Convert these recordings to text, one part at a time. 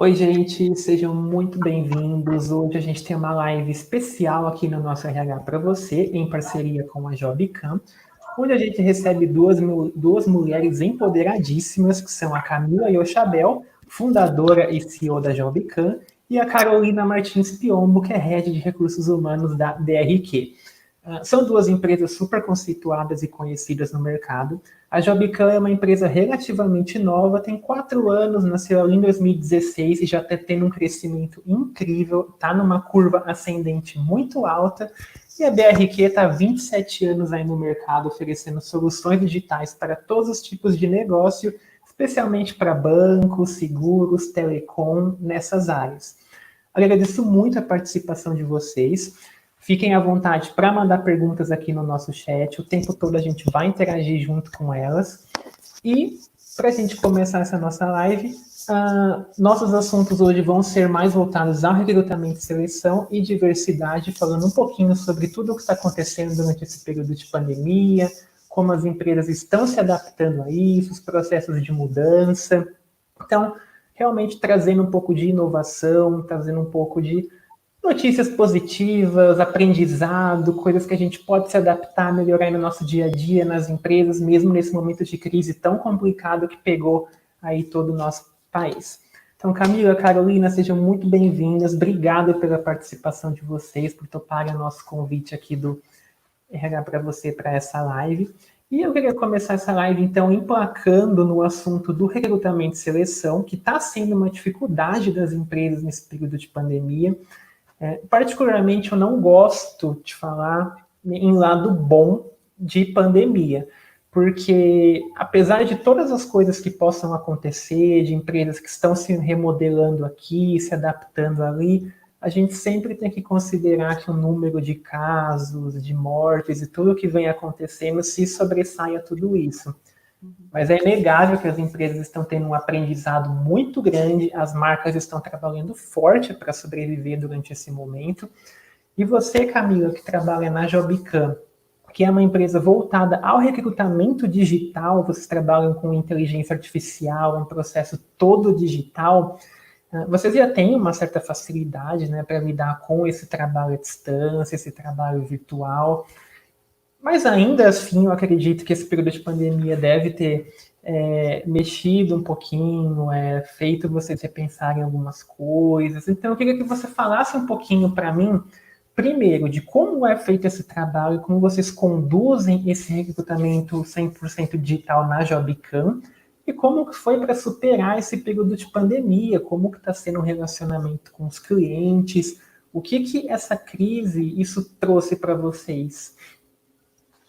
Oi, gente, sejam muito bem-vindos. Hoje a gente tem uma live especial aqui no nosso RH para você, em parceria com a Jobcam, onde a gente recebe duas mulheres empoderadíssimas, que são a Camila Yochabel, fundadora e CEO da Jobcam, e a Carolina Martins Piombo, que é Head de Recursos Humanos da DRQ. São duas empresas super conceituadas e conhecidas no mercado. A Jobcam é uma empresa relativamente nova, tem 4 anos, nasceu ali em 2016 e já está tendo um crescimento incrível, está numa curva ascendente muito alta. E a BRQ está há 27 anos aí no mercado, oferecendo soluções digitais para todos os tipos de negócio, especialmente para bancos, seguros, telecom, nessas áreas. Agradeço muito a participação de vocês. Fiquem à vontade para mandar perguntas aqui no nosso chat. O tempo todo a gente vai interagir junto com elas. E para a gente começar essa nossa live, nossos assuntos hoje vão ser mais voltados ao recrutamento e seleção e diversidade, falando um pouquinho sobre tudo o que está acontecendo durante esse período de pandemia, como as empresas estão se adaptando a isso, os processos de mudança. Então, realmente trazendo um pouco de inovação, trazendo um pouco de notícias positivas, aprendizado, coisas que a gente pode se adaptar, melhorar no nosso dia a dia, nas empresas, mesmo nesse momento de crise tão complicado que pegou aí todo o nosso país. Então, Camila, Carolina, sejam muito bem-vindas. Obrigado pela participação de vocês, por toparem o nosso convite aqui do RH para você para essa live. E eu queria começar essa live, então, emplacando no assunto do recrutamento e seleção, que está sendo uma dificuldade das empresas nesse período de pandemia. Particularmente, eu não gosto de falar em lado bom de pandemia, porque apesar de todas as coisas que possam acontecer, de empresas que estão se remodelando aqui, se adaptando ali, a gente sempre tem que considerar que o número de casos, de mortes e tudo que vem acontecendo se sobressaia tudo isso. Mas é inegável que as empresas estão tendo um aprendizado muito grande, as marcas estão trabalhando forte para sobreviver durante esse momento. E você, Camila, que trabalha na Jobcam, que é uma empresa voltada ao recrutamento digital, vocês trabalham com inteligência artificial, um processo todo digital, vocês já têm uma certa facilidade, né, para lidar com esse trabalho à distância, esse trabalho virtual. Mas ainda assim, eu acredito que esse período de pandemia deve ter mexido um pouquinho, feito vocês repensarem algumas coisas. Então, eu queria que você falasse um pouquinho para mim, primeiro, de como é feito esse trabalho, como vocês conduzem esse recrutamento 100% digital na Jobcam, e como que foi para superar esse período de pandemia, como que está sendo o relacionamento com os clientes, o que essa crise, isso trouxe para vocês?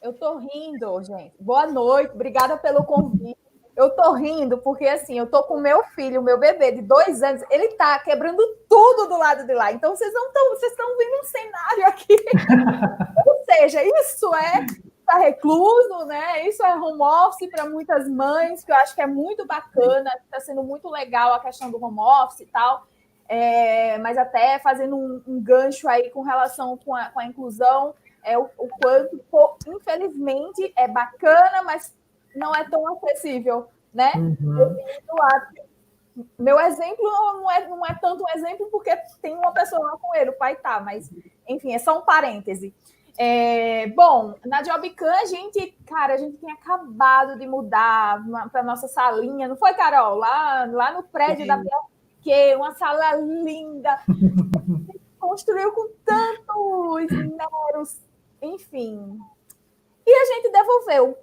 Eu tô rindo, gente. Boa noite, obrigada pelo convite. Eu tô rindo porque, assim, eu tô com meu filho, meu bebê de 2 anos, ele tá quebrando tudo do lado de lá. Então, vocês estão vendo um cenário aqui. Ou seja, isso tá recluso, né? Isso é home office para muitas mães, que eu acho que é muito bacana, está sendo muito legal a questão do home office e tal. Mas até fazendo um gancho aí com relação com a inclusão, o quanto, infelizmente, é bacana, mas não é tão acessível, né? Uhum. Meu exemplo não é tanto um exemplo porque tem uma pessoa lá com ele, o pai tá, mas, enfim, é só um parêntese. Bom, na Jobcam, a gente tinha acabado de mudar para nossa salinha, não foi, Carol? Lá no prédio da BRQ, uma sala linda, construiu com tantos esmeros, enfim. E a gente devolveu.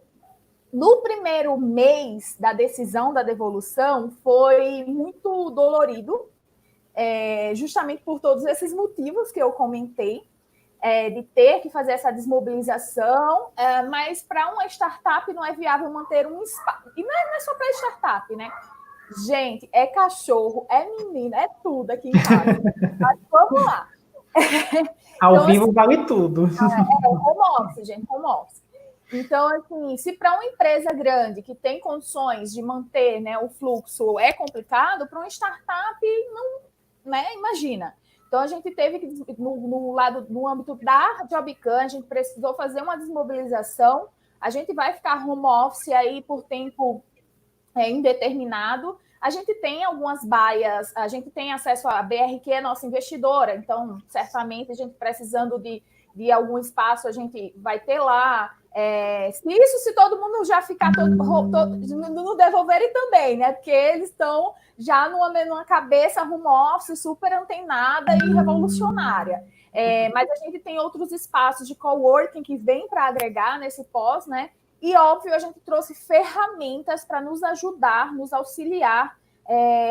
No primeiro mês da decisão da devolução, foi muito dolorido, justamente por todos esses motivos que eu comentei, de ter que fazer essa desmobilização, mas para uma startup não é viável manter um espaço. E não é só para startup, né? Gente, é cachorro, é menina, é tudo aqui em casa. Mas vamos lá. Ao então, vivo assim, vale tudo. Home office, gente, home office. Então, assim, se para uma empresa grande que tem condições de manter, né, o fluxo é complicado, para uma startup, não, né, imagina. Então, a gente teve que, no âmbito da Jobcam, a gente precisou fazer uma desmobilização. A gente vai ficar home office aí por tempo indeterminado, A gente tem algumas baias, a gente tem acesso à BRQ, é nossa investidora, então, certamente, a gente precisando de algum espaço, a gente vai ter lá. Se todo mundo já ficar no devolverem também, né? Porque eles estão já numa cabeça home office super antenada e revolucionária. Mas a gente tem outros espaços de coworking que vêm para agregar nesse pós, né? E, óbvio, a gente trouxe ferramentas para nos ajudar, nos auxiliar,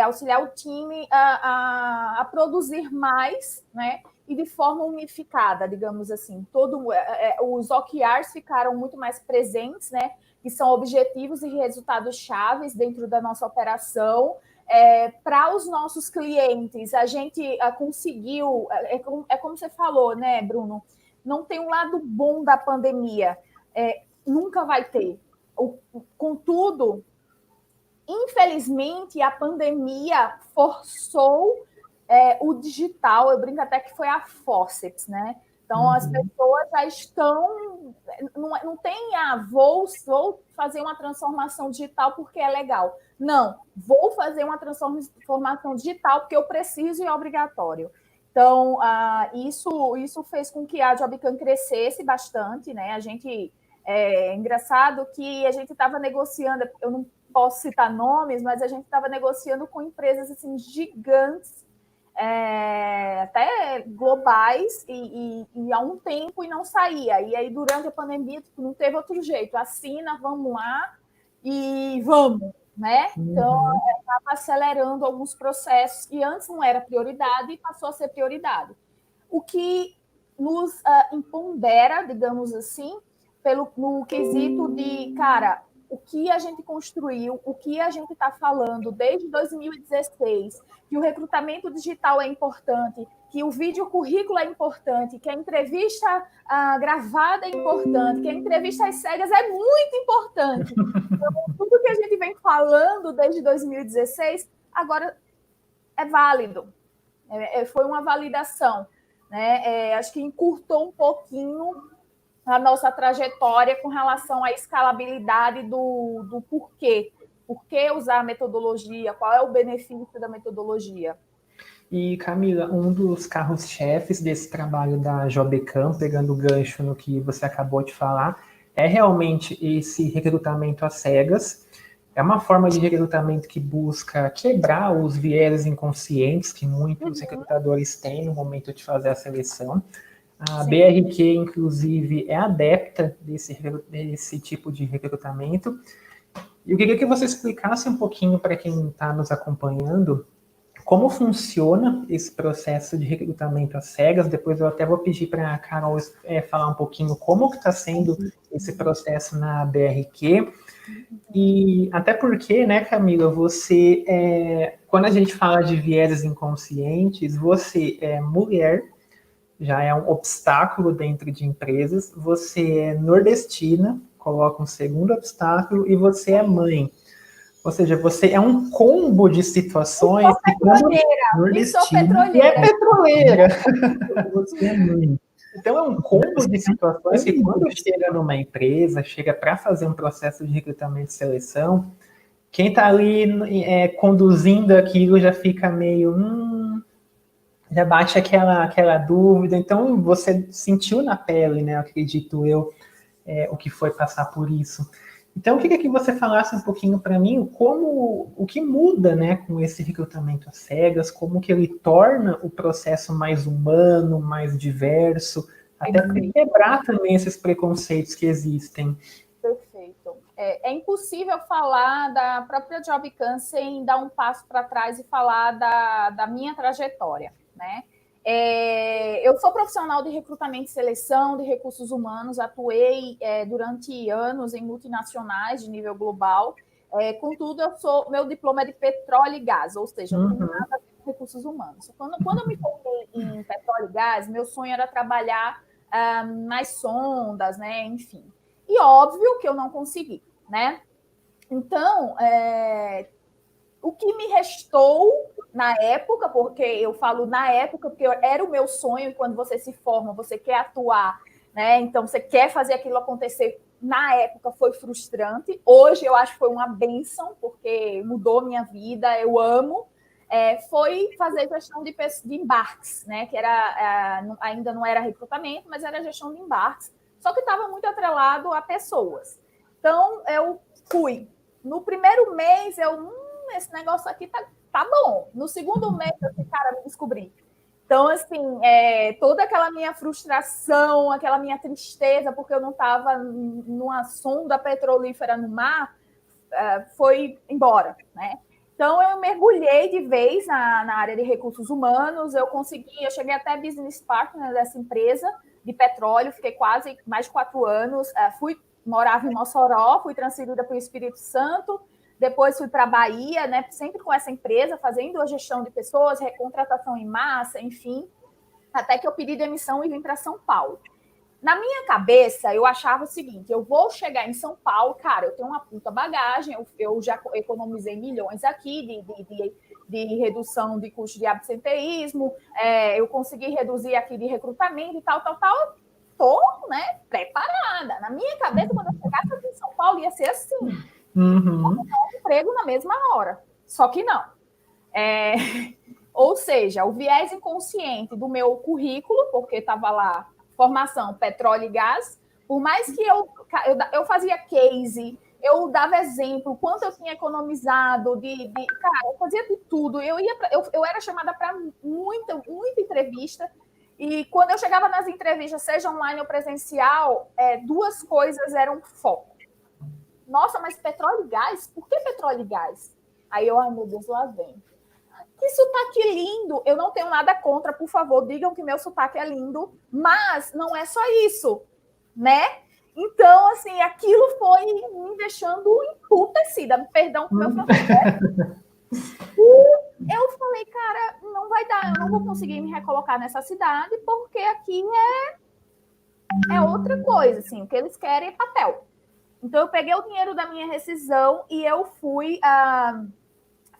auxiliar o time a produzir mais, né? E de forma unificada, digamos assim. Os OKRs ficaram muito mais presentes, né? Que são objetivos e resultados chaves dentro da nossa operação. Para os nossos clientes, a gente conseguiu, como você falou, né, Bruno? Não tem um lado bom da pandemia, nunca vai ter. Contudo, infelizmente, a pandemia forçou o digital, eu brinco até que foi a forceps, né? Então, as pessoas já estão... Não tem, vou fazer uma transformação digital porque é legal. Não, vou fazer uma transformação digital porque eu preciso e é obrigatório. Então, isso fez com que a Jobcam crescesse bastante, né? A gente... É engraçado que a gente estava negociando, eu não posso citar nomes, mas a gente estava negociando com empresas assim, gigantes, até globais, e há um tempo e não saía. E aí, durante a pandemia, não teve outro jeito. Assina, vamos lá e vamos, né? Então, estava acelerando alguns processos que antes não era prioridade e passou a ser prioridade. O que nos empodera, digamos assim, no quesito de, cara, o que a gente construiu, o que a gente está falando desde 2016, que o recrutamento digital é importante, que o vídeo currículo é importante, que a entrevista gravada é importante, que a entrevista às cegas é muito importante. Então, tudo que a gente vem falando desde 2016, agora é válido. Foi uma validação, né? Acho que encurtou um pouquinho a nossa trajetória com relação à escalabilidade do porquê. Por que usar a metodologia? Qual é o benefício da metodologia? E, Camila, um dos carros-chefes desse trabalho da Jobcam, pegando o gancho no que você acabou de falar, é realmente esse recrutamento às cegas. É uma forma de recrutamento que busca quebrar os vieses inconscientes que muitos recrutadores têm no momento de fazer a seleção. A Sim. BRQ, inclusive, é adepta desse tipo de recrutamento. Eu queria que você explicasse um pouquinho para quem está nos acompanhando como funciona esse processo de recrutamento às cegas. Depois eu até vou pedir para a Carol falar um pouquinho como que está sendo esse processo na BRQ. E até porque, né, Camila, você, quando a gente fala de vieses inconscientes, você é mulher, já é um obstáculo dentro de empresas, você é nordestina, coloca um segundo obstáculo, e você é mãe. Ou seja, você é um combo de situações. E sou petroleira. É petroleira. Você é mãe. Então, é um combo de situações que, quando chega numa empresa, chega para fazer um processo de recrutamento e seleção, quem está ali conduzindo aquilo já fica meio... já bate aquela dúvida. Então, você sentiu na pele, né, acredito eu, o que foi passar por isso. Então, eu queria que você falasse um pouquinho para mim o que muda, né, com esse recrutamento às cegas, como que ele torna o processo mais humano, mais diverso, até para quebrar também esses preconceitos que existem. Perfeito. É impossível falar da própria Jobcam sem dar um passo para trás e falar da minha trajetória, né? Eu sou profissional de recrutamento e seleção de recursos humanos, atuei durante anos em multinacionais de nível global, contudo, meu diploma é de petróleo e gás, ou seja, não tem nada a ver com recursos humanos. Quando eu me formei em petróleo e gás, meu sonho era trabalhar nas sondas, né? Enfim. E óbvio que eu não consegui, né? Então, o que me restou na época, porque eu falo na época, porque era o meu sonho, quando você se forma, você quer atuar, né? Então você quer fazer aquilo acontecer na época foi frustrante, hoje eu acho que foi uma bênção, porque mudou minha vida, eu amo, foi fazer gestão de embarques, né? Que ainda não era recrutamento, mas era gestão de embarques, só que estava muito atrelado a pessoas. Então, eu fui. No primeiro mês, esse negócio aqui tá bom. No segundo mês, eu disse, cara, me descobri. Então, assim, toda aquela minha frustração, aquela minha tristeza, porque eu não estava numa sonda petrolífera no mar, foi embora, né? Então, eu mergulhei de vez na área de recursos humanos, eu cheguei até business partner dessa empresa de petróleo, fiquei quase mais de 4 anos, morava em Mossoró, fui transferida para o Espírito Santo, depois fui para a Bahia, né, sempre com essa empresa, fazendo a gestão de pessoas, recontratação em massa, enfim, até que eu pedi demissão e vim para São Paulo. Na minha cabeça, eu achava o seguinte, eu vou chegar em São Paulo, cara, eu tenho uma puta bagagem, eu já economizei milhões aqui de redução de custo de absenteísmo, eu consegui reduzir aqui de recrutamento e tal, tô, né, preparada. Na minha cabeça, quando eu chegasse aqui em São Paulo, ia ser assim, um emprego na mesma hora, só que não. Ou seja, o viés inconsciente do meu currículo, porque estava lá, formação, petróleo e gás, por mais que eu fazia case, eu dava exemplo, quanto eu tinha economizado, cara, eu fazia de tudo, eu era chamada para muita entrevista, e quando eu chegava nas entrevistas, seja online ou presencial, 2 coisas eram foco. Nossa, mas petróleo e gás? Por que petróleo e gás? Aí eu, ai meu Deus, lá vem. Que sotaque lindo! Eu não tenho nada contra, por favor, digam que meu sotaque é lindo, mas não é só isso, né? Então, assim, aquilo foi me deixando emputecida, perdão com o meu francês. Eu falei, cara, não vai dar, eu não vou conseguir me recolocar nessa cidade, porque aqui é outra coisa, assim, o que eles querem é papel. Então, eu peguei o dinheiro da minha rescisão e eu fui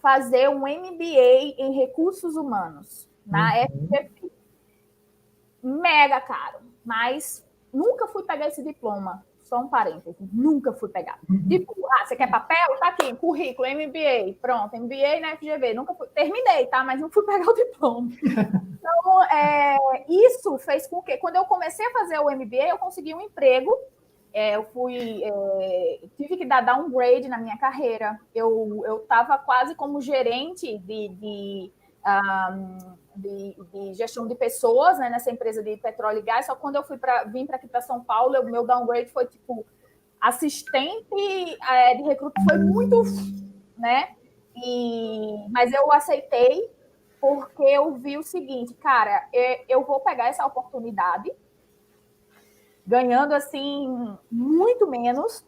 fazer um MBA em recursos humanos na FGV. Mega caro, mas nunca fui pegar esse diploma. Só um parênteses, nunca fui pegar. Tipo, você quer papel? Tá aqui, currículo, MBA, pronto, MBA na FGV. Nunca fui, terminei, tá? Mas não fui pegar o diploma. Então, isso fez com que, quando eu comecei a fazer o MBA, eu consegui um emprego. Tive que dar downgrade na minha carreira. Eu estava quase como gerente de gestão de pessoas, né, nessa empresa de petróleo e gás. Só quando eu vim para aqui para São Paulo, o meu downgrade foi tipo assistente de recrutamento, foi muito, né? Mas eu aceitei porque eu vi o seguinte, cara, eu vou pegar essa oportunidade ganhando, assim, muito menos,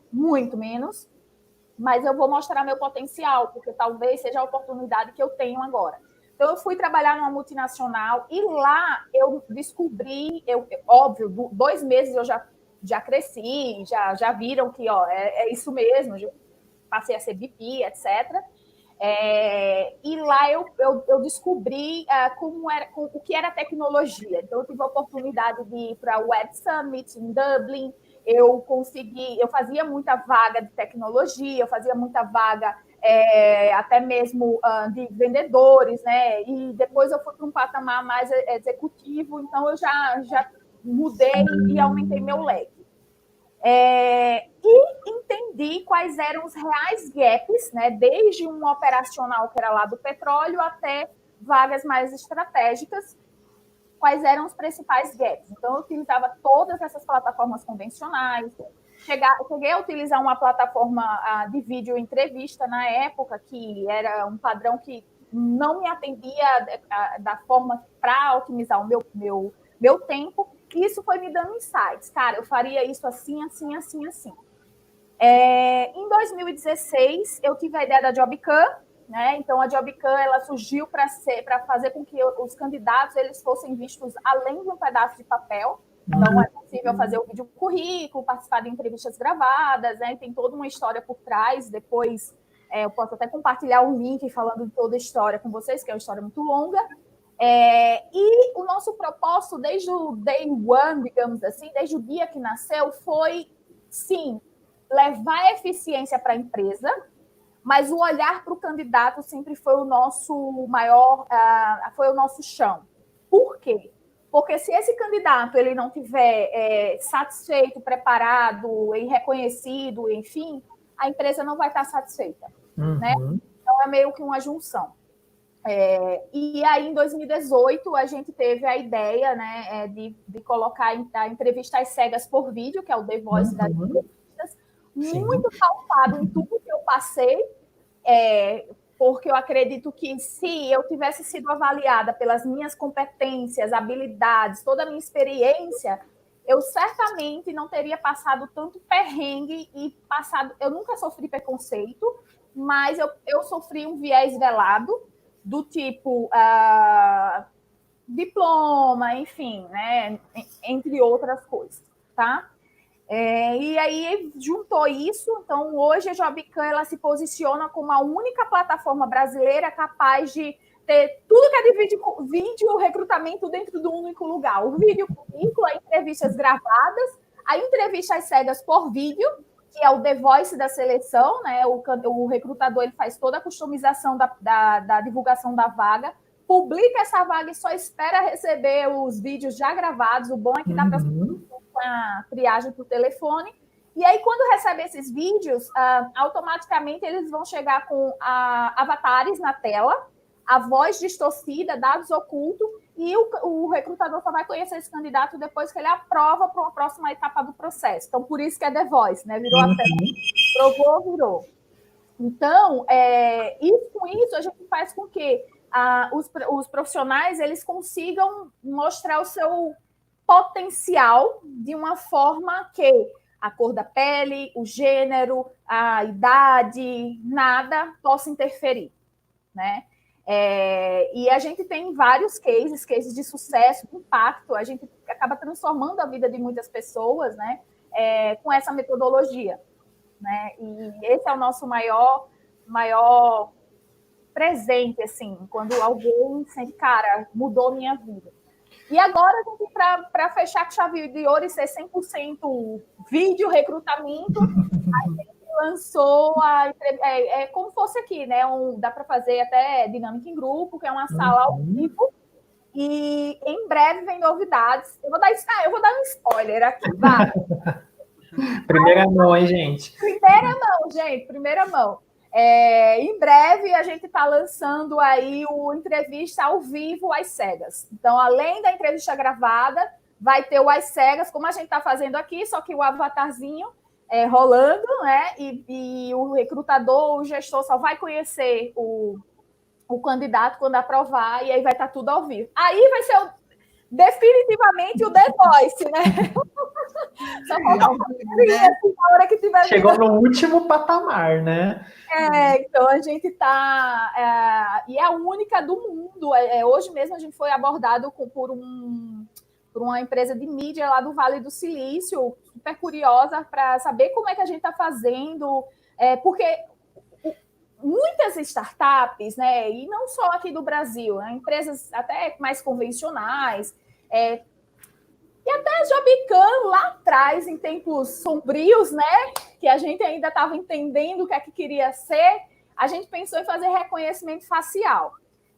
mas eu vou mostrar meu potencial, porque talvez seja a oportunidade que eu tenho agora. Então, eu fui trabalhar numa multinacional e lá eu descobri, óbvio, 2 meses eu já cresci, já viram que é isso mesmo, passei a ser VP, etc., e lá eu descobri o que era tecnologia. Então, eu tive a oportunidade de ir para o Web Summit em Dublin, eu fazia muita vaga de tecnologia, eu fazia muita vaga até mesmo de vendedores, né? E depois eu fui para um patamar mais executivo, então eu já mudei e aumentei meu leque. E entendi quais eram os reais gaps, né, desde um operacional que era lá do petróleo até vagas mais estratégicas, quais eram os principais gaps. Então, eu utilizava todas essas plataformas convencionais, cheguei a utilizar uma plataforma de vídeo entrevista na época, que era um padrão que não me atendia da forma para otimizar o meu tempo. Isso foi me dando insights. Cara, eu faria isso assim, assim, assim, assim. Em 2016, eu tive a ideia da JobCam, né? Então, a JobCam ela surgiu para fazer com que os candidatos eles fossem vistos além de um pedaço de papel. Então, é possível fazer o vídeo currículo, participar de entrevistas gravadas, né? Tem toda uma história por trás. Depois, eu posso até compartilhar um link falando de toda a história com vocês, que é uma história muito longa. E o nosso propósito, desde o day one, digamos assim, desde o dia que nasceu, foi sim, levar eficiência para a empresa, mas o olhar para o candidato sempre foi o nosso maior, foi o nosso chão. Por quê? Porque se esse candidato ele não tiver satisfeito, preparado e reconhecido, enfim, a empresa não vai estar satisfeita. Né? Então, é meio que uma junção. E aí, em 2018, a gente teve a ideia, né, de colocar a entrevista às cegas por vídeo, que é o The Voice das entrevistas, muito pautado em tudo que eu passei, porque eu acredito que se eu tivesse sido avaliada pelas minhas competências, habilidades, toda a minha experiência, eu certamente não teria passado tanto perrengue e passado... Eu nunca sofri preconceito, mas eu sofri um viés velado, do tipo diploma, enfim, né, entre outras coisas, tá? E aí juntou isso, então hoje a Jobcam ela se posiciona como a única plataforma brasileira capaz de ter tudo que é de vídeo recrutamento dentro de um único lugar. O vídeo currículo, as entrevistas gravadas, a entrevista às cegas por vídeo, que é o The Voice da seleção, né? O recrutador ele faz toda a customização da divulgação da vaga, publica essa vaga e só espera receber os vídeos já gravados. O bom é que dá para com a triagem por telefone. E aí, quando recebe esses vídeos, automaticamente eles vão chegar com avatares na tela, a voz distorcida, dados ocultos, e o recrutador só vai conhecer esse candidato depois que ele aprova para uma próxima etapa do processo. Então, por isso que é The Voice, né? Virou a tela. Provou, virou. Então, com isso, a gente faz com que os profissionais eles consigam mostrar o seu potencial de uma forma que a cor da pele, o gênero, a idade, nada possa interferir, né? E a gente tem vários cases de sucesso, de impacto, a gente acaba transformando a vida de muitas pessoas, né, com essa metodologia, né? E esse é o nosso maior presente, assim, quando alguém sente, cara, mudou minha vida. E agora, para fechar com chave de ouro e ser 100% vídeo recrutamento, a gente lançou como fosse aqui, né? Dá para fazer até dinâmica em grupo, que é uma sala ao vivo. E em breve vem novidades. Eu vou dar um spoiler aqui, vai. Primeira mão, hein, gente? Primeira mão. Em breve a gente está lançando aí o entrevista ao vivo às cegas. Então, além da entrevista gravada, vai ter o às cegas, como a gente está fazendo aqui, só que o avatarzinho rolando, né? E o recrutador, o gestor só vai conhecer o candidato quando aprovar, e aí vai estar tudo ao vivo. Aí vai ser definitivamente o The Voice, né? Só na hora que tiver. Chegou no último patamar, né? Então a gente está. E é a única do mundo. Hoje mesmo a gente foi abordado por uma empresa de mídia lá do Vale do Silício, super curiosa para saber como é que a gente está fazendo, porque muitas startups, né, e não só aqui do Brasil, né, empresas até mais convencionais, e até a Jobcam lá atrás, em tempos sombrios, né, que a gente ainda estava entendendo o que é que queria ser, a gente pensou em fazer reconhecimento facial.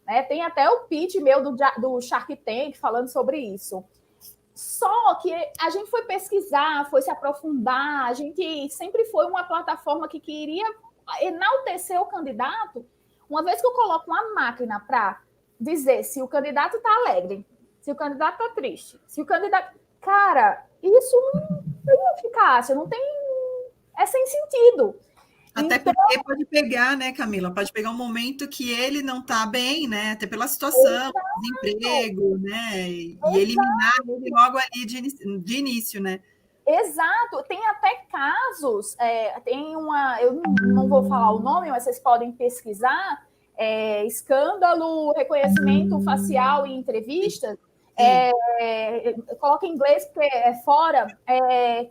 Né? Tem até o pitch meu do Shark Tank falando sobre isso. Só que a gente foi pesquisar, foi se aprofundar, a gente sempre foi uma plataforma que queria enaltecer o candidato. Uma vez que eu coloco uma máquina para dizer se o candidato está alegre, se o candidato está triste, se o candidato... Cara, isso não tem eficácia, não tem... É sem sentido. Até porque pode pegar, né, Camila? Pode pegar um momento que ele não está bem, né? Até pela situação, desemprego, né? E eliminar ele logo ali de início, né? Exato. Tem até casos, eu não vou falar o nome, mas vocês podem pesquisar, escândalo, reconhecimento facial em entrevistas, coloca em inglês porque é fora,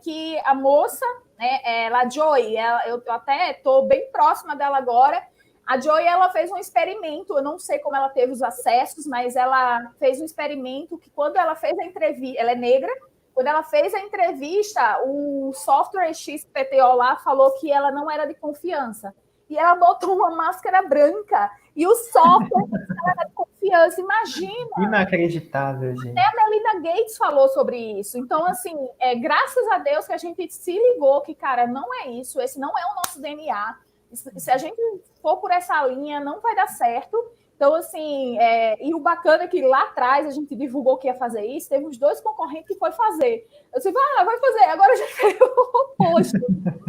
que a moça, né, a Joy, eu até estou bem próxima dela agora. A Joy, ela fez um experimento, eu não sei como ela teve os acessos, mas ela fez um experimento que quando ela fez a entrevista, ela é negra, Quando ela fez a entrevista, o software XPTO lá falou que ela não era de confiança. E ela botou uma máscara branca e o software era de confiança. Imagina! Inacreditável, gente. Até a Melinda Gates falou sobre isso. Então, assim, graças a Deus que a gente se ligou que, cara, não é isso. Esse não é o nosso DNA. Se a gente for por essa linha, não vai dar certo. Então, assim, e o bacana é que lá atrás a gente divulgou que ia fazer isso, teve uns 2 concorrentes que foi fazer. Eu disse, vai fazer, agora já fez o oposto.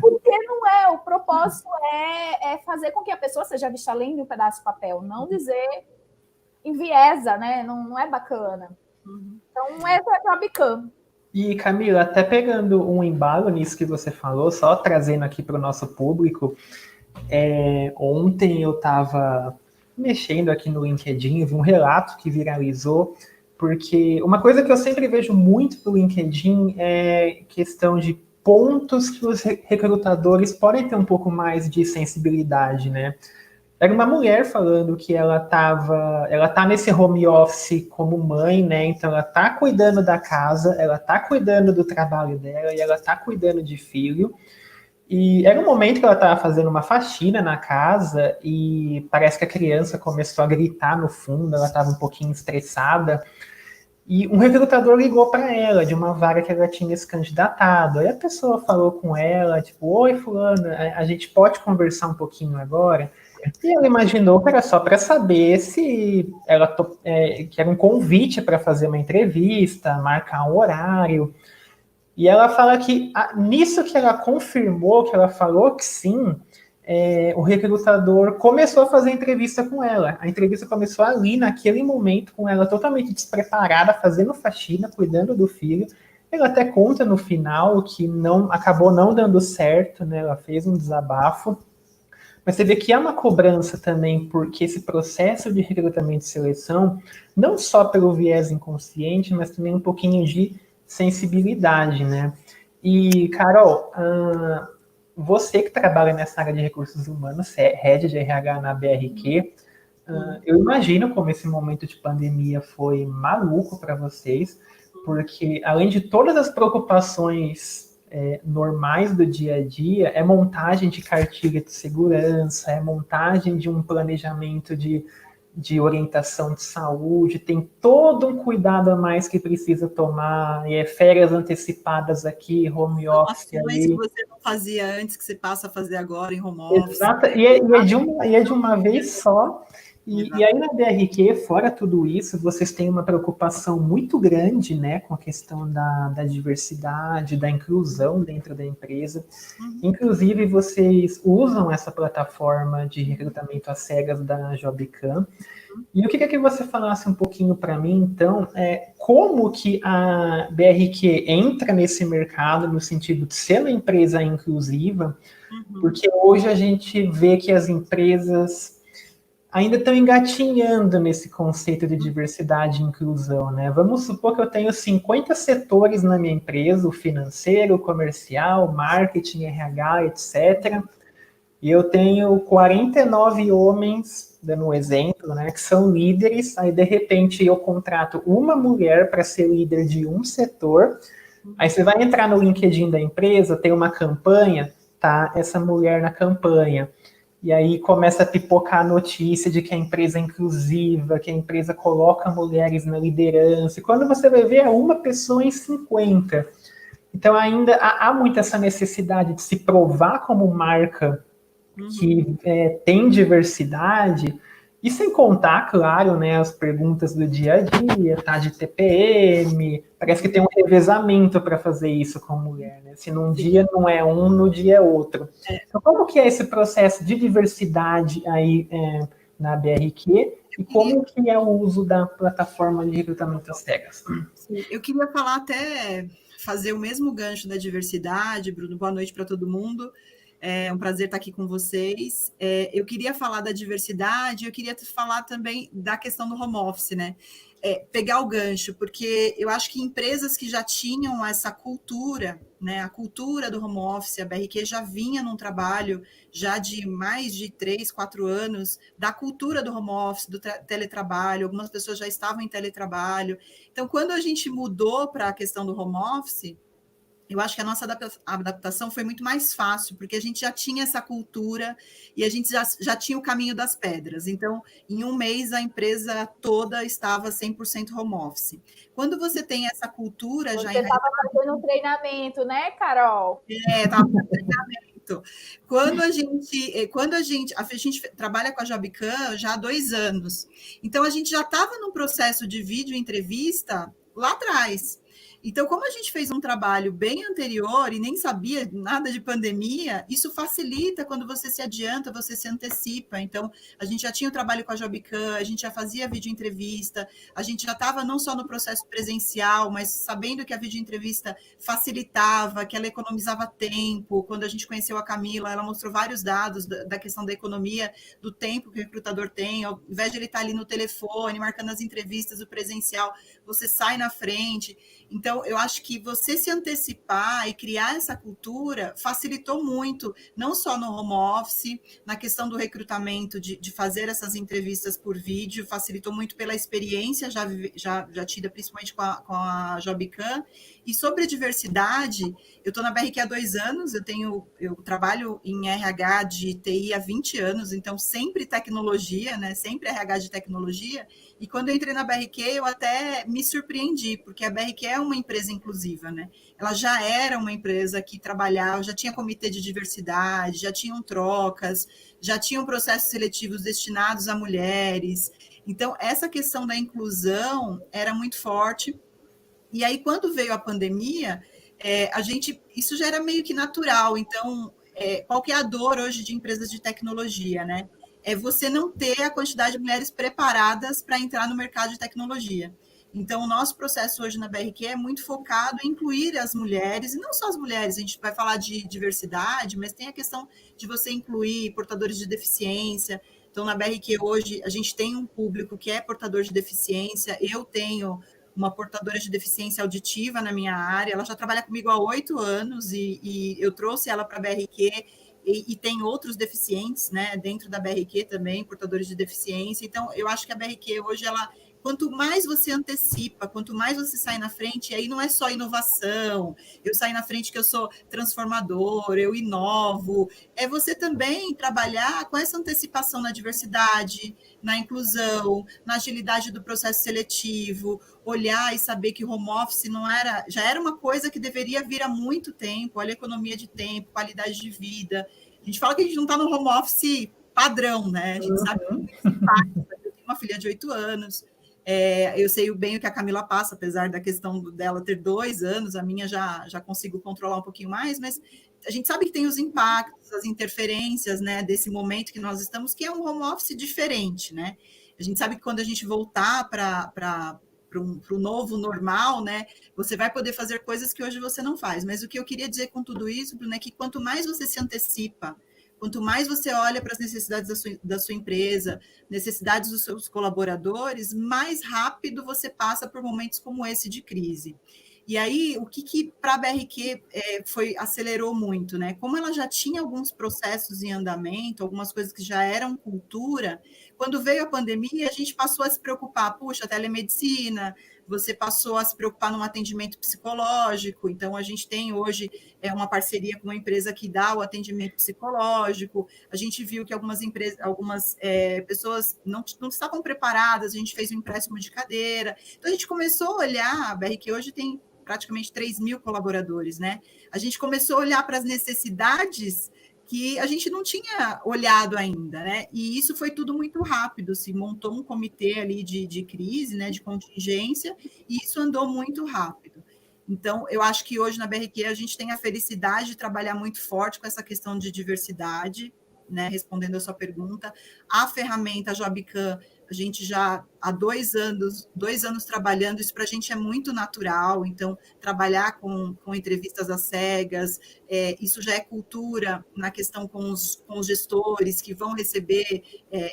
Porque não é, o propósito é fazer com que a pessoa seja vista além de um pedaço de papel, não dizer enviesa, né? Não é bacana. Então, essa é a Jobcam. E, Camila, até pegando um embalo nisso que você falou, só trazendo aqui para o nosso público, ontem eu estava mexendo aqui no LinkedIn, vi um relato que viralizou, porque uma coisa que eu sempre vejo muito no LinkedIn é questão de pontos que os recrutadores podem ter um pouco mais de sensibilidade, né? Era uma mulher falando que ela tá nesse home office como mãe, né? Então ela tá cuidando da casa, ela tá cuidando do trabalho dela e ela tá cuidando de filho. E era um momento que ela estava fazendo uma faxina na casa e parece que a criança começou a gritar no fundo, ela estava um pouquinho estressada. E um recrutador ligou para ela de uma vaga que ela tinha se candidatado. Aí a pessoa falou com ela, tipo, oi, fulana, a gente pode conversar um pouquinho agora? E ela imaginou que era só para saber se ela que era um convite para fazer uma entrevista, marcar um horário. E ela fala que nisso que ela confirmou, que ela falou que sim, o recrutador começou a fazer entrevista com ela. A entrevista começou ali, naquele momento, com ela totalmente despreparada, fazendo faxina, cuidando do filho. Ela até conta no final que acabou não dando certo, né? Ela fez um desabafo. Mas você vê que há uma cobrança também, porque esse processo de recrutamento e seleção, não só pelo viés inconsciente, mas também um pouquinho de sensibilidade, né? E, Carol, você que trabalha nessa área de recursos humanos, é head de RH na BRQ, eu imagino como esse momento de pandemia foi maluco para vocês, porque além de todas as preocupações normais do dia a dia, é montagem de cartilha de segurança, é montagem de um planejamento de orientação de saúde, tem todo um cuidado a mais que precisa tomar, e férias antecipadas aqui, home office ali. Que você não fazia antes, que você passa a fazer agora em home office. Exato, e é de uma vez só. E aí na BRQ, fora tudo isso, vocês têm uma preocupação muito grande, né, com a questão da diversidade, da inclusão dentro da empresa. Inclusive, vocês usam essa plataforma de recrutamento às cegas da Jobcam. E eu queria que você falasse um pouquinho para mim, então, como que a BRQ entra nesse mercado no sentido de ser uma empresa inclusiva, porque hoje a gente vê que as empresas ainda estão engatinhando nesse conceito de diversidade e inclusão, né? Vamos supor que eu tenho 50 setores na minha empresa, o financeiro, o comercial, marketing, RH, etc. E eu tenho 49 homens, dando um exemplo, né, que são líderes, aí de repente eu contrato uma mulher para ser líder de um setor, aí você vai entrar no LinkedIn da empresa, tem uma campanha, tá essa mulher na campanha. E aí começa a pipocar a notícia de que a empresa é inclusiva, que a empresa coloca mulheres na liderança. E quando você vai ver, é uma pessoa em 50. Então ainda há muito essa necessidade de se provar como marca que tem diversidade. E sem contar, claro, né, as perguntas do dia a dia, tá, de TPM, parece que tem um revezamento para fazer isso com mulher, né? Se num dia não é um, no dia é outro. Então, como que é esse processo de diversidade aí na BRQ e como que é o uso da plataforma de recrutamento às cegas? Eu queria falar até, fazer o mesmo gancho da diversidade, Bruno, boa noite para todo mundo. É um prazer estar aqui com vocês. Eu queria falar da diversidade, eu queria falar também da questão do home office, né? Pegar o gancho, porque eu acho que empresas que já tinham essa cultura, né? A cultura do home office, a BRQ já vinha num trabalho já de mais de 3, 4 anos da cultura do home office, do teletrabalho, algumas pessoas já estavam em teletrabalho. Então, quando a gente mudou para a questão do home office, eu acho que a nossa adaptação foi muito mais fácil, porque a gente já tinha essa cultura e a gente já tinha o caminho das pedras. Então, em um mês, a empresa toda estava 100% home office. Quando você tem essa cultura Você já estava fazendo um treinamento, né, Carol? estava fazendo treinamento. Quando a gente trabalha com a Jobcam já há 2 anos. Então, a gente já estava num processo de vídeo entrevista lá atrás. Então, como a gente fez um trabalho bem anterior e nem sabia nada de pandemia, isso facilita quando você se adianta, você se antecipa. Então, a gente já tinha o trabalho com a Jobcam, a gente já fazia vídeo entrevista, a gente já estava não só no processo presencial, mas sabendo que a vídeo entrevista facilitava, que ela economizava tempo. Quando a gente conheceu a Camila, ela mostrou vários dados da questão da economia, do tempo que o recrutador tem, ao invés de ele estar ali no telefone, marcando as entrevistas, o presencial, você sai na frente. Então, eu acho que você se antecipar e criar essa cultura facilitou muito, não só no home office, na questão do recrutamento, de fazer essas entrevistas por vídeo, facilitou muito pela experiência já tida, principalmente com a Jobcam. E sobre diversidade, eu estou na BRQ há 2 anos, eu trabalho em RH de TI há 20 anos, então sempre tecnologia, né? Sempre RH de tecnologia. E quando eu entrei na BRQ, eu até me surpreendi, porque a BRQ é uma empresa inclusiva, né? Ela já era uma empresa que trabalhava, já tinha comitê de diversidade, já tinham trocas, já tinham processos seletivos destinados a mulheres. Então, essa questão da inclusão era muito forte. E aí, quando veio a pandemia, isso já era meio que natural. Então, qual que é a dor hoje de empresas de tecnologia, né? É você não ter a quantidade de mulheres preparadas para entrar no mercado de tecnologia. Então, o nosso processo hoje na BRQ é muito focado em incluir as mulheres, e não só as mulheres, a gente vai falar de diversidade, mas tem a questão de você incluir portadores de deficiência. Então, na BRQ hoje, a gente tem um público que é portador de deficiência, eu tenho uma portadora de deficiência auditiva na minha área, ela já trabalha comigo há 8 anos e eu trouxe ela para a BRQ e tem outros deficientes, né, dentro da BRQ também, portadores de deficiência. Então, eu acho que a BRQ hoje, quanto mais você antecipa, quanto mais você sai na frente, e aí não é só inovação, eu saio na frente que eu sou transformador, eu inovo, é você também trabalhar com essa antecipação na diversidade, na inclusão, na agilidade do processo seletivo, olhar e saber que home office já era uma coisa que deveria vir há muito tempo, olha a economia de tempo, qualidade de vida. A gente fala que a gente não está no home office padrão, né? A gente sabe que isso impacta. Eu tenho uma filha de 8 anos, eu sei bem o que a Camila passa, apesar da questão dela ter 2 anos, a minha já consigo controlar um pouquinho mais, mas a gente sabe que tem os impactos, as interferências, né, desse momento que nós estamos, que é um home office diferente, né? A gente sabe que quando a gente voltar para o novo normal, né, você vai poder fazer coisas que hoje você não faz. Mas o que eu queria dizer com tudo isso, Bruno, é que quanto mais você se antecipa, quanto mais você olha para as necessidades da sua empresa, necessidades dos seus colaboradores, mais rápido você passa por momentos como esse de crise. E aí, o que para a BRQ acelerou muito, né? Como ela já tinha alguns processos em andamento, algumas coisas que já eram cultura, quando veio a pandemia, a gente passou a se preocupar, puxa, telemedicina, você passou a se preocupar no atendimento psicológico, então a gente tem hoje uma parceria com uma empresa que dá o atendimento psicológico, a gente viu que algumas pessoas não estavam preparadas, a gente fez um empréstimo de cadeira, então a gente começou a olhar, a BRQ hoje tem praticamente 3.000 colaboradores, né? A gente começou a olhar para as necessidades que a gente não tinha olhado ainda, né? E isso foi tudo muito rápido, se montou um comitê ali de crise, né, de contingência, e isso andou muito rápido. Então, eu acho que hoje na BRQ a gente tem a felicidade de trabalhar muito forte com essa questão de diversidade, né, respondendo a sua pergunta. A ferramenta a Jobcam, a gente já há 2 anos trabalhando, isso para a gente é muito natural, então trabalhar com entrevistas às cegas, isso já é cultura na questão com os gestores que vão receber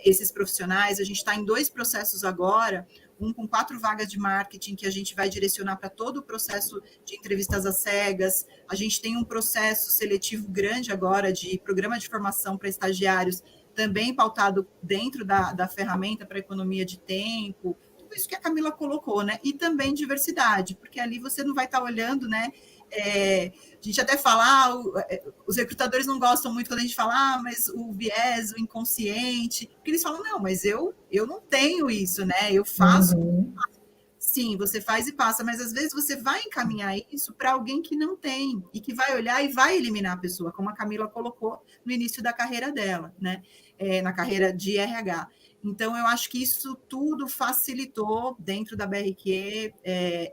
esses profissionais. A gente está em 2 processos agora, um com 4 vagas de marketing que a gente vai direcionar para todo o processo de entrevistas às cegas. A gente tem um processo seletivo grande agora de programa de formação para estagiários, também pautado dentro da ferramenta para economia de tempo, tudo isso que a Camila colocou, né? E também diversidade, porque ali você não vai estar olhando, né? A gente até fala, os recrutadores não gostam muito quando a gente fala, mas o viés, o inconsciente, porque eles falam, não, mas eu não tenho isso, né? Eu faço. Sim, você faz e passa, mas às vezes você vai encaminhar isso para alguém que não tem e que vai olhar e vai eliminar a pessoa, como a Camila colocou no início da carreira dela, né? Na carreira de RH. Então, eu acho que isso tudo facilitou dentro da BRQ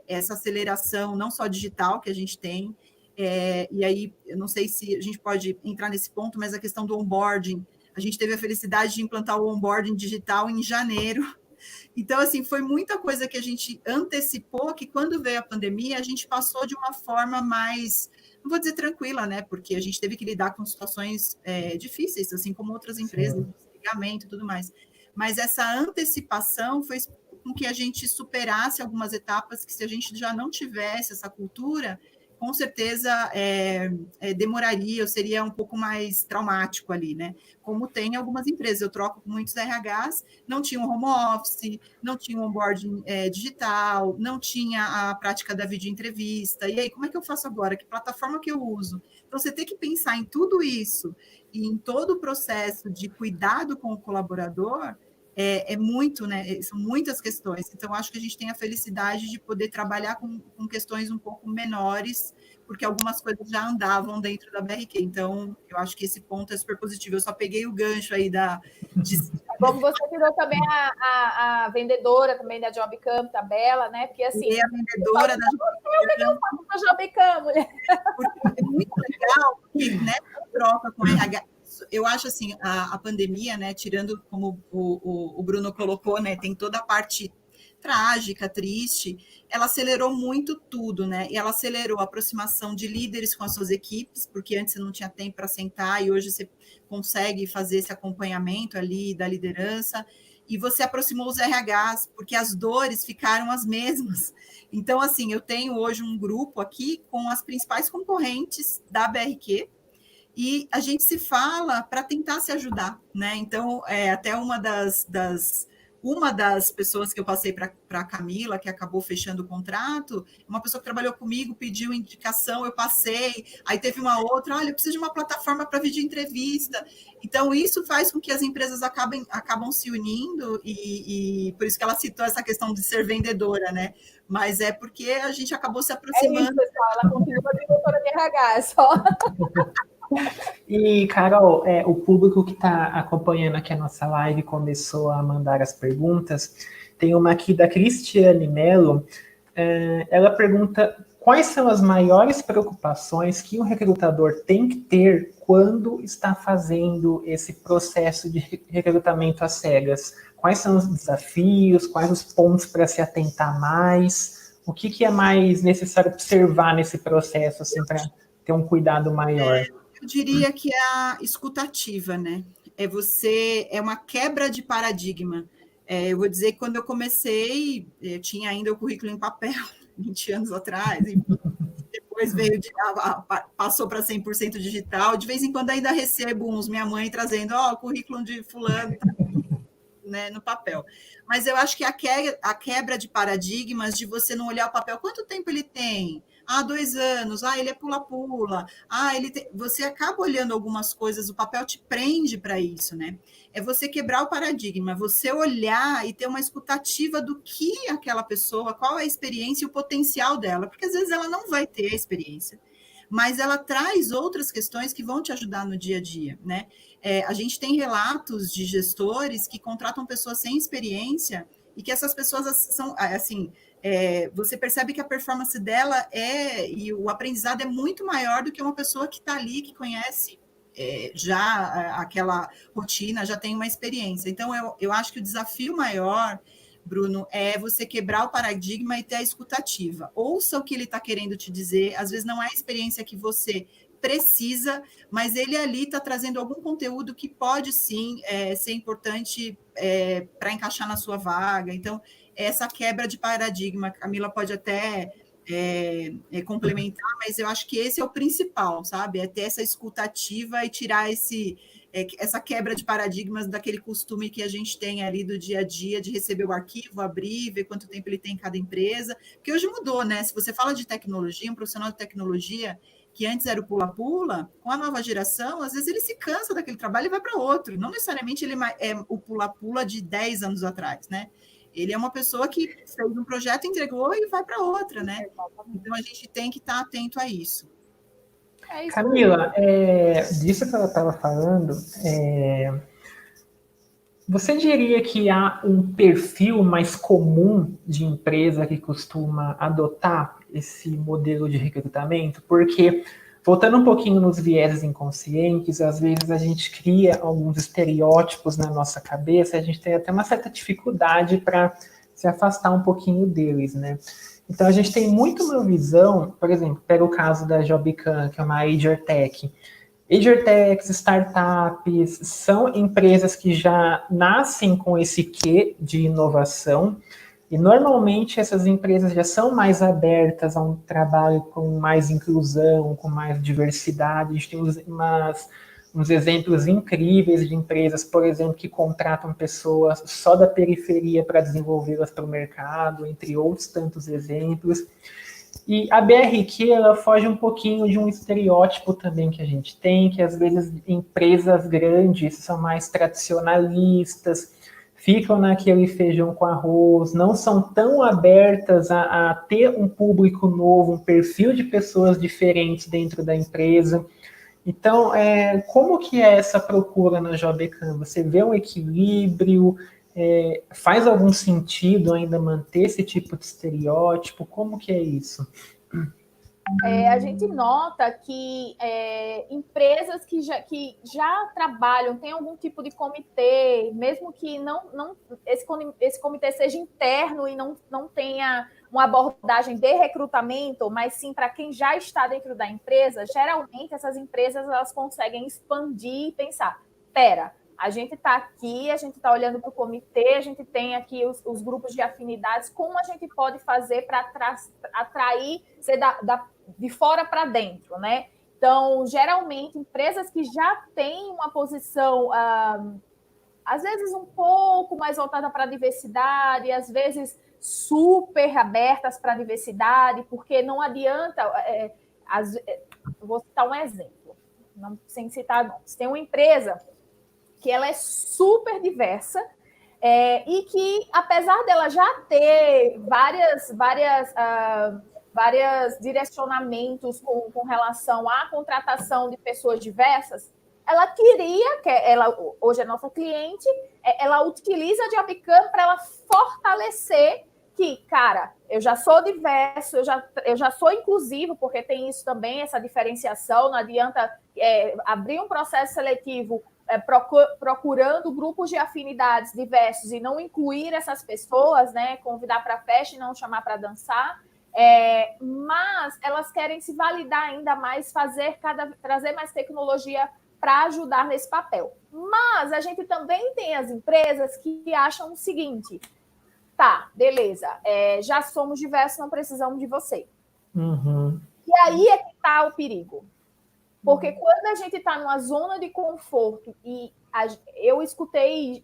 essa aceleração, não só digital que a gente tem, e aí, eu não sei se a gente pode entrar nesse ponto, mas a questão do onboarding, a gente teve a felicidade de implantar o onboarding digital em janeiro. Então, assim, foi muita coisa que a gente antecipou, que quando veio a pandemia, a gente passou de uma forma mais, não vou dizer tranquila, né? Porque a gente teve que lidar com situações difíceis, assim como outras empresas, desligamento e tudo mais. Mas essa antecipação foi com que a gente superasse algumas etapas que, se a gente já não tivesse essa cultura, com certeza demoraria, ou seria um pouco mais traumático ali, né? Como tem algumas empresas, eu troco com muitos RHs, não tinha um home office, não tinha um onboarding digital, não tinha a prática da videoentrevista, e aí, como é que eu faço agora? Que plataforma que eu uso? Então, você tem que pensar em tudo isso, e em todo o processo de cuidado com o colaborador, muito, né? São muitas questões. Então, acho que a gente tem a felicidade de poder trabalhar com questões um pouco menores, porque algumas coisas já andavam dentro da BRQ. Então, eu acho que esse ponto é super positivo. Eu só peguei o gancho aí Como você virou também a vendedora também da Jobcam, da Bela, né? Porque assim. A vendedora da Jobcam. O que eu faço com a Jobcam, mulher? Porque é muito legal que nessa troca com a RH. Eu acho assim, a pandemia, né, tirando como o Bruno colocou, né, tem toda a parte trágica, triste, ela acelerou muito tudo, né, e ela acelerou a aproximação de líderes com as suas equipes, porque antes você não tinha tempo para sentar e hoje você consegue fazer esse acompanhamento ali da liderança, e você aproximou os RHs, porque as dores ficaram as mesmas. Então, assim, eu tenho hoje um grupo aqui com as principais concorrentes da BRQ, e a gente se fala para tentar se ajudar, né? Então, até uma das pessoas que eu passei para a Camila, que acabou fechando o contrato, uma pessoa que trabalhou comigo pediu indicação, eu passei, aí teve uma outra, olha, eu preciso de uma plataforma para vídeo entrevista. Então, isso faz com que as empresas acabam se unindo, e por isso que ela citou essa questão de ser vendedora, né? Mas é porque a gente acabou se aproximando. É isso, pessoal, ela continua diretora de RH, é só... E, Carol, o público que está acompanhando aqui a nossa live começou a mandar as perguntas. Tem uma aqui da Cristiane Mello. Ela pergunta quais são as maiores preocupações que um recrutador tem que ter quando está fazendo esse processo de recrutamento às cegas? Quais são os desafios? Quais os pontos para se atentar mais? O que é mais necessário observar nesse processo, assim, para ter um cuidado maior? Eu diria que é a escutativa, né? É uma quebra de paradigma. Eu vou dizer que quando eu comecei, eu tinha ainda o currículo em papel, 20 anos atrás, e depois passou para 100% digital. De vez em quando ainda recebo minha mãe trazendo, o currículo de fulano, né, no papel. Mas eu acho que a quebra de paradigmas de você não olhar o papel, quanto tempo ele tem? 2 anos, ele é pula-pula, você acaba olhando algumas coisas, o papel te prende para isso, né? É você quebrar o paradigma, você olhar e ter uma escutativa do que aquela pessoa, qual é a experiência e o potencial dela, porque às vezes ela não vai ter a experiência, mas ela traz outras questões que vão te ajudar no dia a dia, né? A gente tem relatos de gestores que contratam pessoas sem experiência e que essas pessoas são, assim, você percebe que a performance dela e o aprendizado é muito maior do que uma pessoa que está ali, que conhece já aquela rotina, já tem uma experiência. Então, eu acho que o desafio maior, Bruno, é você quebrar o paradigma e ter a escutativa. Ouça o que ele está querendo te dizer, às vezes não é a experiência que você precisa, mas ele ali está trazendo algum conteúdo que pode sim ser importante para encaixar na sua vaga. Então, essa quebra de paradigma, a Camila pode até complementar, mas eu acho que esse é o principal, sabe? É ter essa escutativa e tirar essa quebra de paradigmas daquele costume que a gente tem ali do dia a dia, de receber o arquivo, abrir, ver quanto tempo ele tem em cada empresa, porque hoje mudou, né? Se você fala de tecnologia, um profissional de tecnologia que antes era o pula-pula, com a nova geração, às vezes ele se cansa daquele trabalho e vai para outro. Não necessariamente ele é o pula-pula de 10 anos atrás, né? Ele é uma pessoa que fez um projeto, entregou e vai para outra, né? Então, a gente tem que estar atento a isso. Camila, disso que ela estava falando, você diria que há um perfil mais comum de empresa que costuma adotar esse modelo de recrutamento? Porque, voltando um pouquinho nos vieses inconscientes, às vezes a gente cria alguns estereótipos na nossa cabeça, a gente tem até uma certa dificuldade para se afastar um pouquinho deles, né? Então, a gente tem muito uma visão, por exemplo, pega o caso da Jobcam, que é uma AgerTech. AgerTechs, startups, são empresas que já nascem com esse quê de inovação, e normalmente essas empresas já são mais abertas a um trabalho com mais inclusão, com mais diversidade. A gente tem uns exemplos incríveis de empresas, por exemplo, que contratam pessoas só da periferia para desenvolvê-las para o mercado, entre outros tantos exemplos. E a BRQ, ela foge um pouquinho de um estereótipo também que a gente tem, que às vezes empresas grandes são mais tradicionalistas, ficam naquele feijão com arroz, não são tão abertas a ter um público novo, um perfil de pessoas diferentes dentro da empresa. Então, como que é essa procura na Jobcam? Você vê um equilíbrio? Faz algum sentido ainda manter esse tipo de estereótipo? Como que é isso? A gente nota que empresas que já trabalham, têm algum tipo de comitê, mesmo que esse comitê seja interno e não tenha uma abordagem de recrutamento, mas sim para quem já está dentro da empresa, geralmente essas empresas elas conseguem expandir e pensar, a gente está aqui, a gente está olhando para o comitê, a gente tem aqui os grupos de afinidades, como a gente pode fazer para atrair, ser de fora para dentro, né? Então, geralmente, empresas que já têm uma posição, às vezes, um pouco mais voltada para a diversidade, às vezes super abertas para a diversidade, porque não adianta... vou citar um exemplo, sem citar nomes. Tem uma empresa que ela é super diversa e que, apesar dela já ter vários direcionamentos com relação à contratação de pessoas diversas, ela queria, ela hoje é nossa cliente, ela utiliza a Jobcam para ela fortalecer que, cara, eu já sou diverso, eu já sou inclusivo, porque tem isso também, essa diferenciação, não adianta abrir um processo seletivo procurando grupos de afinidades diversos e não incluir essas pessoas, né, convidar para a festa e não chamar para dançar, mas elas querem se validar ainda mais, trazer mais tecnologia para ajudar nesse papel. Mas a gente também tem as empresas que acham o seguinte, tá, beleza, já somos diversos, não precisamos de você. Uhum. E aí é que está o perigo. Porque quando a gente está numa zona de conforto, e eu escutei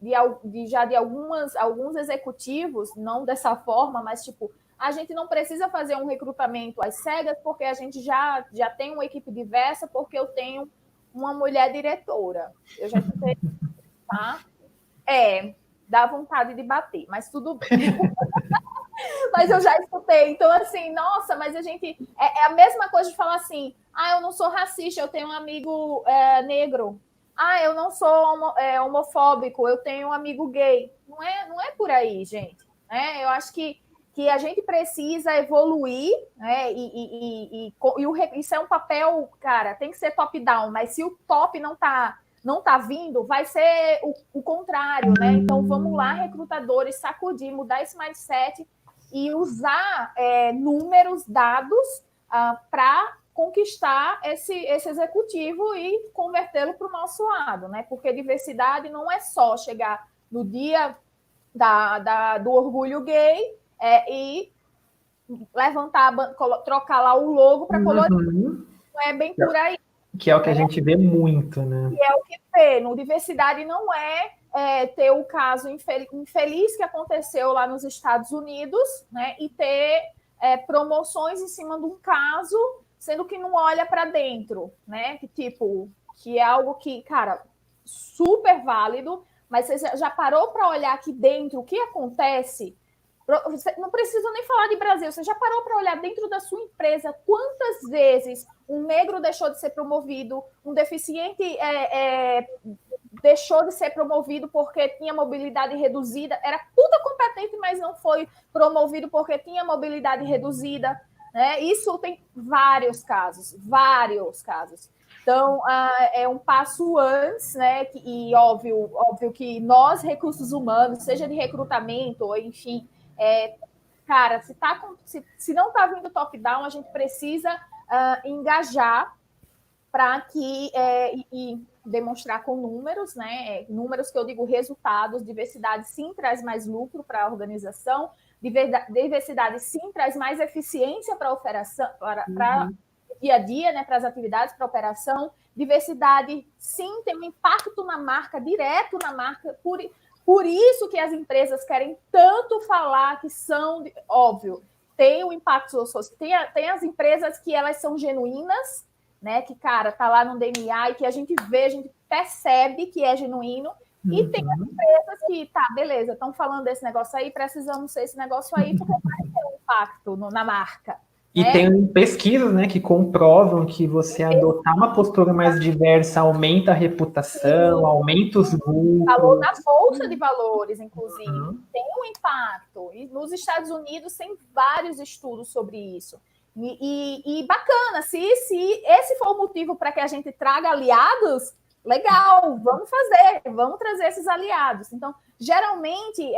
já de alguns executivos, não dessa forma, mas tipo, a gente não precisa fazer um recrutamento às cegas, porque a gente já tem uma equipe diversa, porque eu tenho uma mulher diretora. Eu já escutei, tá? Dá vontade de bater, mas tudo bem. Mas eu já escutei. Então, assim, nossa, mas a gente... É a mesma coisa de falar assim, eu não sou racista, eu tenho um amigo negro. Eu não sou homofóbico, eu tenho um amigo gay. Não é por aí, gente. Eu acho que que a gente precisa evoluir, né? Isso é um papel, cara, tem que ser top-down, mas se o top não tá vindo, vai ser o contrário, né? Então, vamos lá, recrutadores, sacudir, mudar esse mindset e usar números, dados para conquistar esse executivo e convertê-lo para o nosso lado, né? Porque diversidade não é só chegar no dia do orgulho gay e levantar, trocar lá o logo para colorir. Não é bem por aí. Que é o que a gente vê muito, né? Que é o que vê. No diversidade não ter o caso infeliz que aconteceu lá nos Estados Unidos, né? E ter promoções em cima de um caso, sendo que não olha para dentro, né? Que é algo que, cara, super válido, mas você já parou para olhar aqui dentro o que acontece? Não preciso nem falar de Brasil, você já parou para olhar dentro da sua empresa quantas vezes um negro deixou de ser promovido, um deficiente deixou de ser promovido porque tinha mobilidade reduzida, era puta competente, mas não foi promovido porque tinha mobilidade reduzida, né? Isso tem vários casos. Então, é um passo antes, né? E óbvio que recursos humanos, seja de recrutamento, ou enfim, cara, se não está vindo top-down, a gente precisa engajar para que e demonstrar com números, né? Números que eu digo resultados. Diversidade sim traz mais lucro para a organização, diversidade sim traz mais eficiência para a operação, para dia a dia, né? Para as atividades, para a operação. Diversidade sim tem um impacto na marca, direto na marca, por isso que as empresas querem tanto falar que são, óbvio, tem o impacto social, tem as empresas que elas são genuínas, né? Que, cara, tá lá no DNA e que a gente vê, a gente percebe que é genuíno. E tem as empresas que, tá, beleza, estão falando desse negócio aí, precisamos ser esse negócio aí, porque vai ter um impacto na marca. E tem pesquisas, né, que comprovam que você adotar uma postura mais diversa aumenta a reputação, aumenta os lucros. Falou na Bolsa de Valores, inclusive. Tem um impacto. E nos Estados Unidos tem vários estudos sobre isso. E bacana, se esse for o motivo para que a gente traga aliados, legal, vamos trazer esses aliados. Então, geralmente,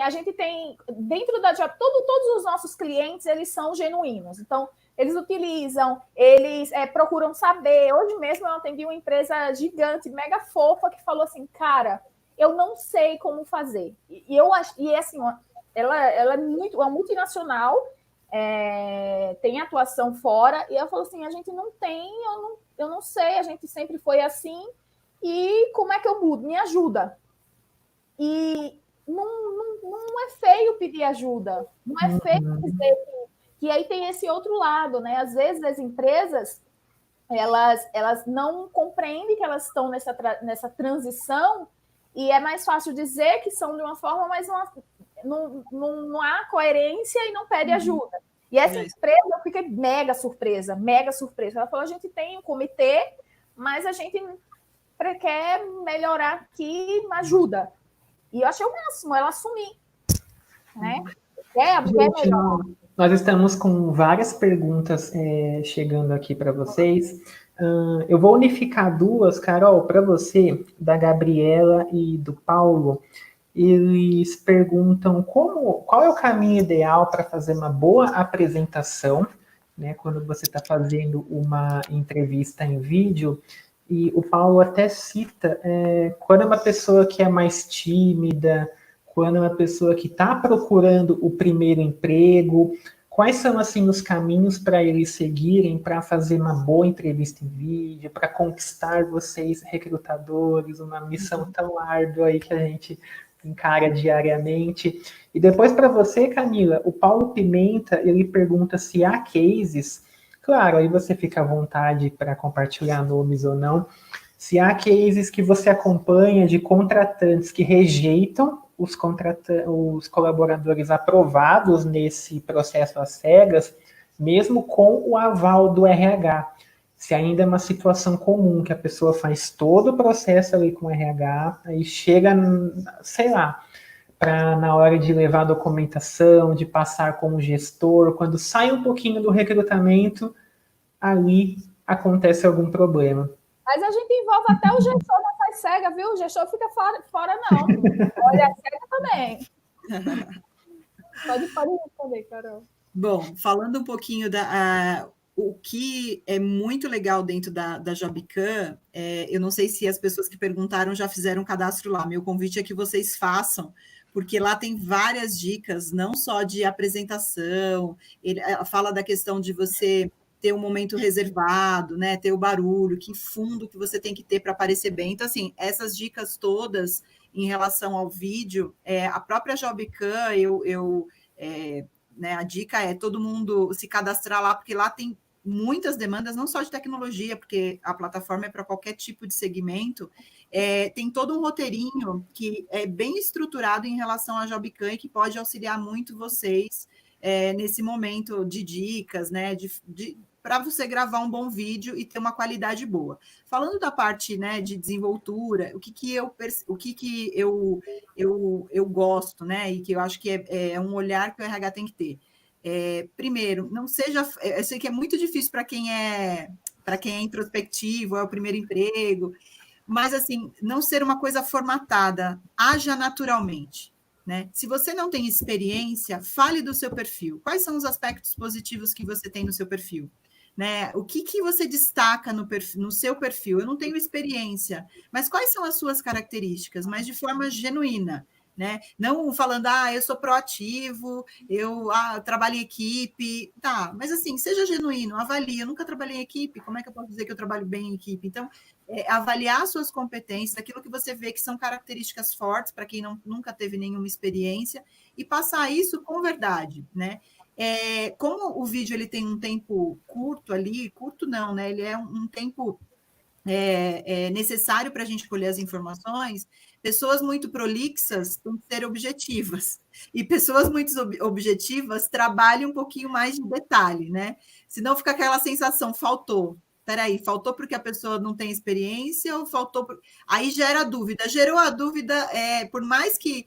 a gente tem, dentro da Job, todos os nossos clientes, eles são genuínos. Então, eles utilizam, eles procuram saber. Hoje mesmo eu atendi uma empresa gigante, mega fofa, que falou assim, cara, eu não sei como fazer. E assim, ela é uma multinacional, tem atuação fora, e ela falou assim, a gente não tem, eu não sei, a gente sempre foi assim, e como é que eu mudo? Me ajuda. E não é feio pedir ajuda, não é feio dizer que aí tem esse outro lado, né? Às vezes as empresas, elas não compreendem que elas estão nessa transição, e é mais fácil dizer que são de uma forma, mas não há coerência e não pede ajuda. E essa empresa, eu fiquei mega surpresa. Ela falou, a gente tem um comitê, mas a gente quer melhorar aqui, ajuda. E eu achei o máximo, ela assumir. Né? Gente, nós estamos com várias perguntas chegando aqui para vocês. Eu vou unificar duas, Carol, para você, da Gabriela e do Paulo. Eles perguntam qual é o caminho ideal para fazer uma boa apresentação, né, quando você está fazendo uma entrevista em vídeo. E o Paulo até cita quando é uma pessoa que é mais tímida, quando é uma pessoa que está procurando o primeiro emprego, quais são assim os caminhos para eles seguirem para fazer uma boa entrevista em vídeo, para conquistar vocês, recrutadores, uma missão tão árdua aí que a gente encara diariamente. E depois para você, Camila, o Paulo Pimenta, ele pergunta se há cases, claro, aí você fica à vontade para compartilhar nomes ou não, se há cases que você acompanha de contratantes que rejeitam os colaboradores aprovados nesse processo às cegas, mesmo com o aval do RH. Se ainda é uma situação comum, que a pessoa faz todo o processo ali com o RH, aí chega, sei lá, para na hora de levar a documentação, de passar com o gestor, quando sai um pouquinho do recrutamento, ali acontece algum problema. Mas a gente envolve até o gestor nessa cega, viu? O gestor fica fora não. Olha, a cega também. Pode responder, Carol. Bom, falando um pouquinho o que é muito legal dentro da Jobcam, eu não sei se as pessoas que perguntaram já fizeram um cadastro lá. Meu convite é que vocês façam, porque lá tem várias dicas, não só de apresentação, ela fala da questão de você ter um momento reservado, né? Ter o barulho, que fundo que você tem que ter para aparecer bem. Então, assim, essas dicas todas em relação ao vídeo, a própria Jobcam, né, a dica é todo mundo se cadastrar lá, porque lá tem muitas demandas, não só de tecnologia, porque a plataforma é para qualquer tipo de segmento, tem todo um roteirinho que é bem estruturado em relação à Jobcam e que pode auxiliar muito vocês nesse momento de dicas, né, para você gravar um bom vídeo e ter uma qualidade boa. Falando da parte, né, de desenvoltura, o que eu gosto, né, e que eu acho que é um olhar que o RH tem que ter. Primeiro, não seja... Eu sei que é muito difícil para quem é introspectivo, é o primeiro emprego, mas, assim, não ser uma coisa formatada, haja naturalmente. Né? Se você não tem experiência, fale do seu perfil. Quais são os aspectos positivos que você tem no seu perfil? Né? O que você destaca no seu perfil? Eu não tenho experiência, mas quais são as suas características? Mas de forma genuína, né? Não falando, eu sou proativo, eu trabalho em equipe, tá, mas assim, seja genuíno, avalie, eu nunca trabalhei em equipe, como é que eu posso dizer que eu trabalho bem em equipe? Então, avaliar suas competências, aquilo que você vê que são características fortes para quem nunca teve nenhuma experiência, e passar isso com verdade, né? Como o vídeo ele tem um tempo curto ali, curto não, né? Ele é um tempo necessário para a gente colher as informações. Pessoas muito prolixas têm que ser objetivas, e pessoas muito objetivas trabalham um pouquinho mais de detalhe, né? Senão fica aquela sensação, faltou. Peraí, faltou porque a pessoa não tem experiência ou faltou... Aí gera dúvida. Gerou a dúvida, por mais que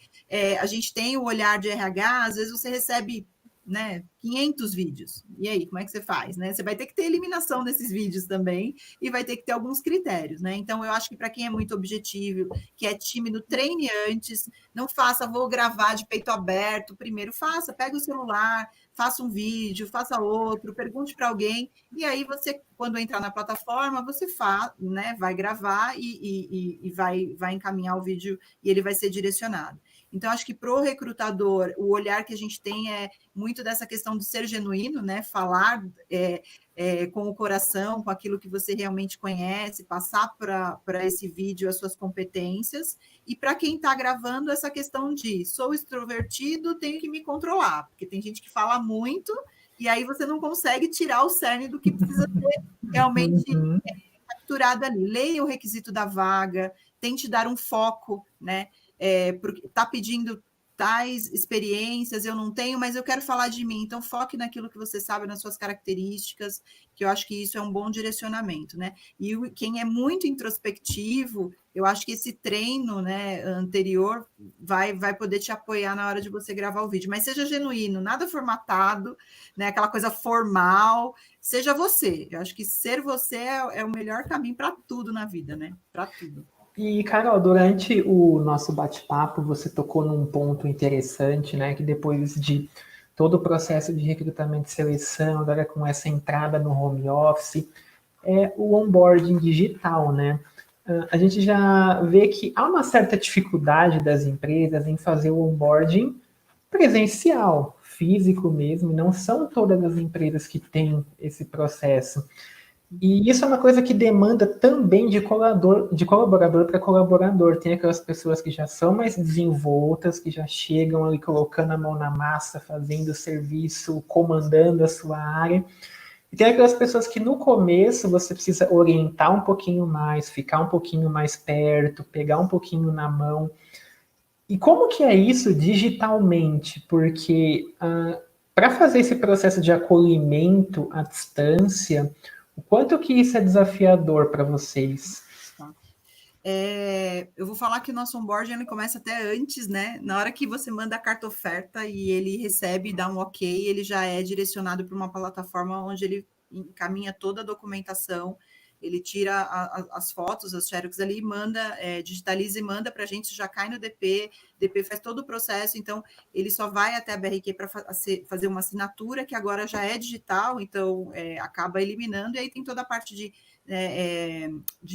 a gente tenha o olhar de RH, às vezes você recebe, né, 500 vídeos. E aí, como é que você faz? Né? Você vai ter que ter eliminação desses vídeos também e vai ter que ter alguns critérios. Né? Então, eu acho que para quem é muito objetivo, que é tímido, treine antes, não faça, vou gravar de peito aberto. Primeiro, pega o celular, faça um vídeo, faça outro, pergunte para alguém, e aí você, quando entrar na plataforma, você né, vai gravar e vai encaminhar o vídeo e ele vai ser direcionado. Então, acho que para o recrutador, o olhar que a gente tem é muito dessa questão de ser genuíno, né? Falar com o coração, com aquilo que você realmente conhece, passar para esse vídeo as suas competências. E para quem está gravando, essa questão de sou extrovertido, tenho que me controlar, porque tem gente que fala muito e aí você não consegue tirar o cerne do que precisa ser realmente capturado ali. Leia o requisito da vaga, tente dar um foco, né? Porque está pedindo tais experiências, eu não tenho, mas eu quero falar de mim. Então, foque naquilo que você sabe, nas suas características, que eu acho que isso é um bom direcionamento, né? E quem é muito introspectivo, eu acho que esse treino, né, anterior vai poder te apoiar na hora de você gravar o vídeo. Mas seja genuíno, nada formatado, né? Aquela coisa formal, seja você. Eu acho que ser você é o melhor caminho para tudo na vida, né? Para tudo. E, Carol, durante o nosso bate-papo, você tocou num ponto interessante, né? Que depois de todo o processo de recrutamento e seleção, agora com essa entrada no home office, o onboarding digital, né? A gente já vê que há uma certa dificuldade das empresas em fazer o onboarding presencial, físico mesmo, e não são todas as empresas que têm esse processo. E isso é uma coisa que demanda também de colaborador para colaborador. Tem aquelas pessoas que já são mais desenvoltas, que já chegam ali colocando a mão na massa, fazendo o serviço, comandando a sua área. E tem aquelas pessoas que no começo você precisa orientar um pouquinho mais, ficar um pouquinho mais perto, pegar um pouquinho na mão. E como que é isso digitalmente? Porque para fazer esse processo de acolhimento à distância, o quanto que isso é desafiador para vocês? eu vou falar que o nosso onboarding ele começa até antes, né? Na hora que você manda a carta oferta e ele recebe, dá um ok, ele já é direcionado para uma plataforma onde ele encaminha toda a documentação, ele tira as fotos, as xerox ali, manda, digitaliza e manda para a gente, já cai no DP faz todo o processo, então ele só vai até a BRQ para fazer uma assinatura, que agora já é digital, então acaba eliminando, e aí tem toda a parte de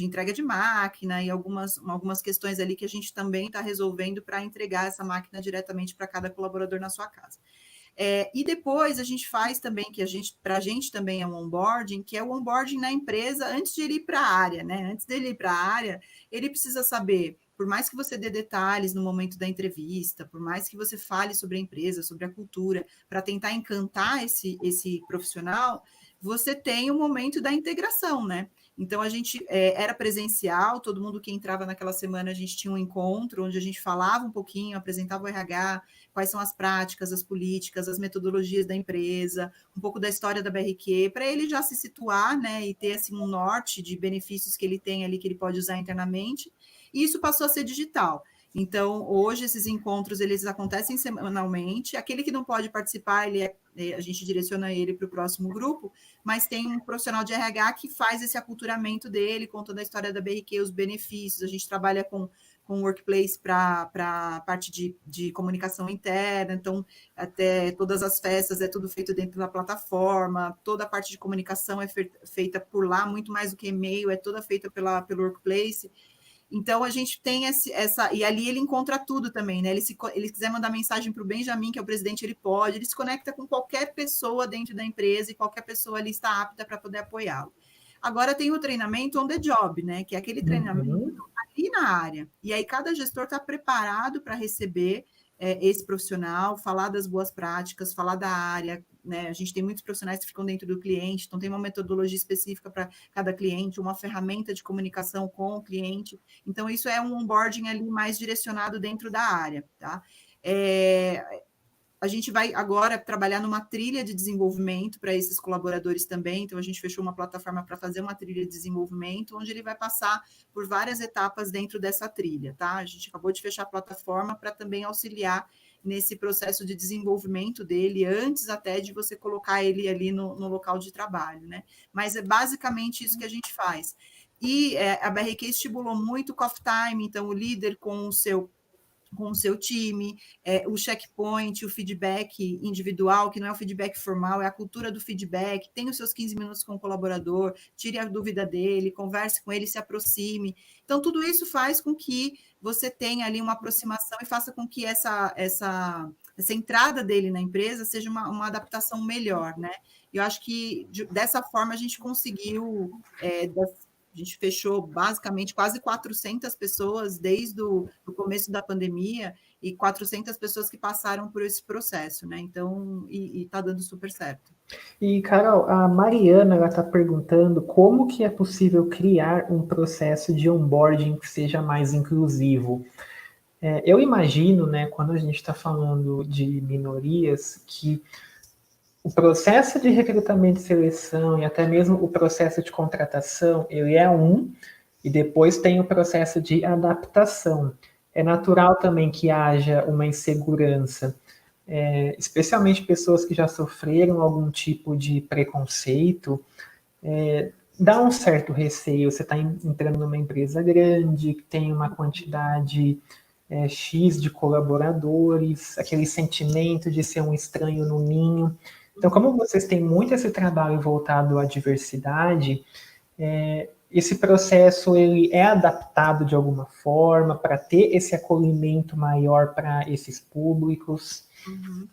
entrega de máquina e algumas questões ali que a gente também está resolvendo para entregar essa máquina diretamente para cada colaborador na sua casa. E depois a gente faz também, para a gente também é um onboarding, que é o onboarding na empresa antes de ele ir para a área, né? Antes dele ir para a área, ele precisa saber, por mais que você dê detalhes no momento da entrevista, por mais que você fale sobre a empresa, sobre a cultura, para tentar encantar esse profissional, você tem o momento da integração, né? Então, a gente era presencial, todo mundo que entrava naquela semana, a gente tinha um encontro onde a gente falava um pouquinho, apresentava o RH, quais são as práticas, as políticas, as metodologias da empresa, um pouco da história da BRQ, para ele já se situar, né, e ter assim, um norte de benefícios que ele tem ali, que ele pode usar internamente, e isso passou a ser digital. Então, hoje, esses encontros, eles acontecem semanalmente, aquele que não pode participar, a gente direciona ele para o próximo grupo, mas tem um profissional de RH que faz esse aculturamento dele, contando a história da BRQ, os benefícios, a gente trabalha com workplace para a parte de comunicação interna, então até todas as festas é tudo feito dentro da plataforma, toda a parte de comunicação é feita por lá, muito mais do que e-mail, é toda feita pelo workplace. Então, a gente tem e ali ele encontra tudo também, né? Ele quiser mandar mensagem para o Benjamin, que é o presidente, ele pode, ele se conecta com qualquer pessoa dentro da empresa e qualquer pessoa ali está apta para poder apoiá-lo. Agora tem o treinamento on the job, né? Que é aquele treinamento ali na área. E aí cada gestor está preparado para receber esse profissional, falar das boas práticas, falar da área, né? A gente tem muitos profissionais que ficam dentro do cliente, então tem uma metodologia específica para cada cliente, uma ferramenta de comunicação com o cliente. Então, isso é um onboarding ali mais direcionado dentro da área, tá? A gente vai agora trabalhar numa trilha de desenvolvimento para esses colaboradores também. Então, a gente fechou uma plataforma para fazer uma trilha de desenvolvimento, onde ele vai passar por várias etapas dentro dessa trilha, tá? A gente acabou de fechar a plataforma para também auxiliar nesse processo de desenvolvimento dele, antes até de você colocar ele ali no local de trabalho, né? Mas é basicamente isso que a gente faz. E a BRQ estimulou muito o coffee time, então o líder com o seu time, o checkpoint, o feedback individual, que não é o feedback formal, é a cultura do feedback, tem os seus 15 minutos com o colaborador, tire a dúvida dele, converse com ele, se aproxime. Então, tudo isso faz com que você tenha ali uma aproximação e faça com que essa entrada dele na empresa seja uma adaptação melhor, né? Eu acho que dessa forma a gente conseguiu... A gente fechou basicamente quase 400 pessoas desde o começo da pandemia e 400 pessoas que passaram por esse processo, né? Então, e está dando super certo. E, Carol, a Mariana está perguntando como que é possível criar um processo de onboarding que seja mais inclusivo. Eu imagino, né, quando a gente está falando de minorias, que o processo de recrutamento e seleção e até mesmo o processo de contratação, ele é e depois tem o processo de adaptação. É natural também que haja uma insegurança, especialmente pessoas que já sofreram algum tipo de preconceito, dá um certo receio. Você está entrando numa empresa grande, que tem uma quantidade X de colaboradores, aquele sentimento de ser um estranho no ninho. Então, como vocês têm muito esse trabalho voltado à diversidade, esse processo ele é adaptado de alguma forma para ter esse acolhimento maior para esses públicos? Uhum.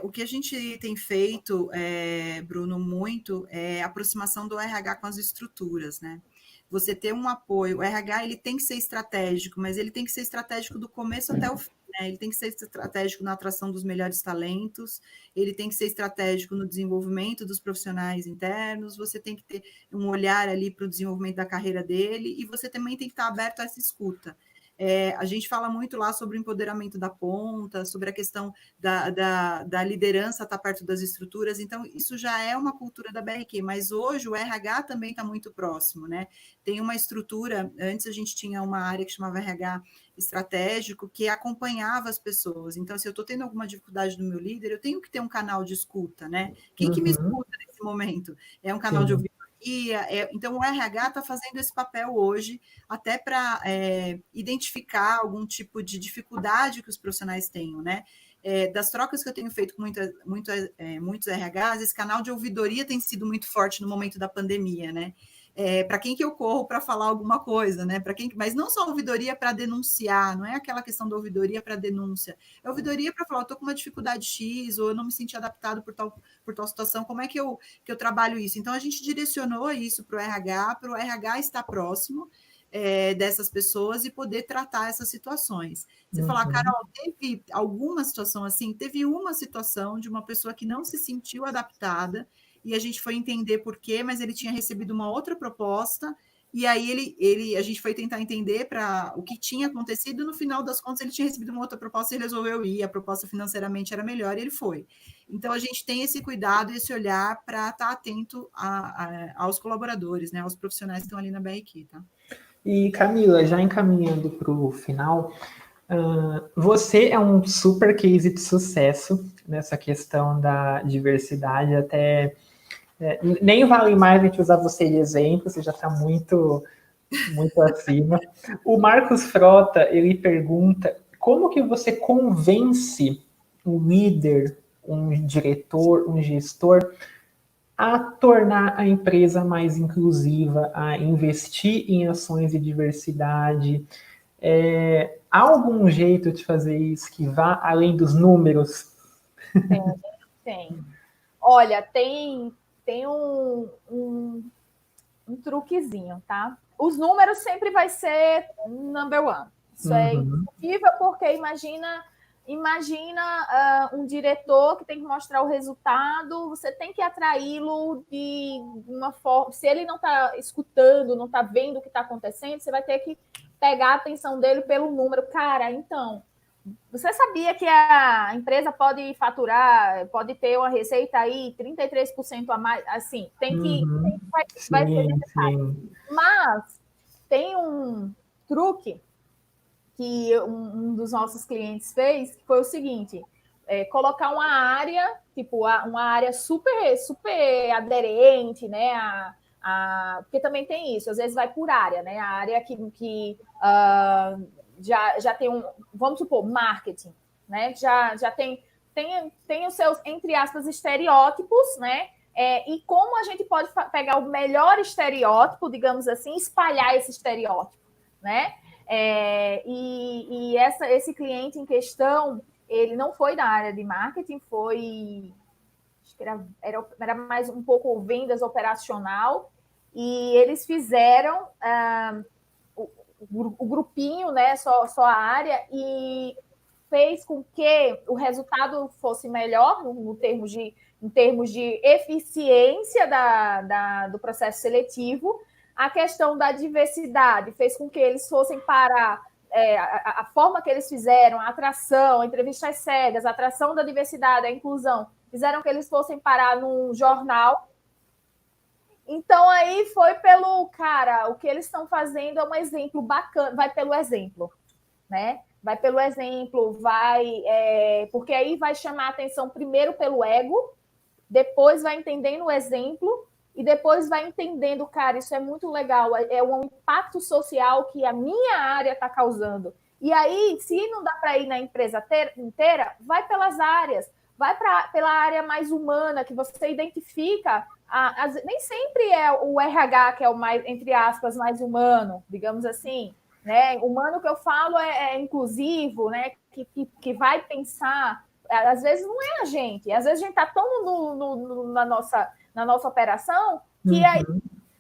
O que a gente tem feito, Bruno, muito, é a aproximação do RH com as estruturas, né? Você ter um apoio, o RH ele tem que ser estratégico, mas ele tem que ser estratégico do começo até o fim, né? Ele tem que ser estratégico na atração dos melhores talentos, ele tem que ser estratégico no desenvolvimento dos profissionais internos, você tem que ter um olhar ali para o desenvolvimento da carreira dele, e você também tem que estar aberto a essa escuta. A gente fala muito lá sobre o empoderamento da ponta, sobre a questão da liderança estar perto das estruturas, então isso já é uma cultura da BRQ, mas hoje o RH também está muito próximo, né? Tem uma estrutura, antes a gente tinha uma área que chamava RH estratégico, que acompanhava as pessoas, então se eu estou tendo alguma dificuldade do meu líder, eu tenho que ter um canal de escuta, né? Quem que me escuta nesse momento? É um canal de ouvidoria, então o RH está fazendo esse papel hoje, até para identificar algum tipo de dificuldade que os profissionais tenham, né? Das trocas que eu tenho feito com muitos RHs, esse canal de ouvidoria tem sido muito forte no momento da pandemia, né? Para quem que eu corro para falar alguma coisa, né? Mas não só ouvidoria para denunciar, não é aquela questão da ouvidoria para denúncia, é ouvidoria para falar, eu estou com uma dificuldade X, ou eu não me senti adaptado por tal situação, como é que eu trabalho isso? Então, a gente direcionou isso para o RH estar próximo dessas pessoas e poder tratar essas situações. Você falar, Carol, teve alguma situação assim? Teve uma situação de uma pessoa que não se sentiu adaptada, e a gente foi entender por quê, mas ele tinha recebido uma outra proposta, e aí a gente foi tentar entender o que tinha acontecido, e no final das contas ele tinha recebido uma outra proposta e ele resolveu ir, a proposta financeiramente era melhor e ele foi. Então a gente tem esse cuidado, esse olhar para estar atento aos colaboradores, né, aos profissionais que estão ali na BRQ, tá? E Camila, já encaminhando para o final, você é um super case de sucesso nessa questão da diversidade, até nem vale mais a gente usar você de exemplo, você já está muito acima. O Marcos Frota, ele pergunta como que você convence um líder, um diretor, um gestor a tornar a empresa mais inclusiva, a investir em ações de diversidade. Há algum jeito de fazer isso que vá além dos números? Tem. Olha, tem um truquezinho, tá? Os números sempre vai ser number one. Isso é indiscutível, porque imagina um diretor que tem que mostrar o resultado, você tem que atraí-lo de uma forma. Se ele não está escutando, não está vendo o que está acontecendo, você vai ter que pegar a atenção dele pelo número. Cara, então, você sabia que a empresa pode faturar, pode ter uma receita aí 33% a mais? Assim, vai ser necessário. Mas tem um truque que um dos nossos clientes fez, que foi o seguinte: colocar uma área, tipo, uma área super, super aderente, né? Porque também tem isso, às vezes vai por área, né? A área que já tem vamos supor, marketing, né? Já tem os seus, entre aspas, estereótipos, né? E como a gente pode pegar o melhor estereótipo, digamos assim, espalhar esse estereótipo, né? Esse cliente em questão, ele não foi da área de marketing, acho que era mais um pouco vendas operacional, e eles fizeram o grupinho, né, só a área, e fez com que o resultado fosse melhor em termos de eficiência do processo seletivo. A questão da diversidade fez com que eles fossem para a forma que eles fizeram, a atração, a entrevistas cegas, a atração da diversidade, a inclusão, fizeram que eles fossem parar num jornal. Então, aí foi o que eles estão fazendo é um exemplo bacana, vai pelo exemplo, né? Vai pelo exemplo, porque aí vai chamar a atenção primeiro pelo ego, depois vai entendendo o exemplo, e depois vai entendendo, cara, isso é muito legal, é um impacto social que a minha área está causando. E aí, se não dá para ir na empresa inteira, vai pelas áreas, vai pela área mais humana, que você identifica. Nem sempre é o RH que é o mais, entre aspas, mais humano, digamos assim. Né? Humano que eu falo é inclusivo, né? Que vai pensar. Às vezes não é a gente, às vezes a gente está tão na nossa operação que aí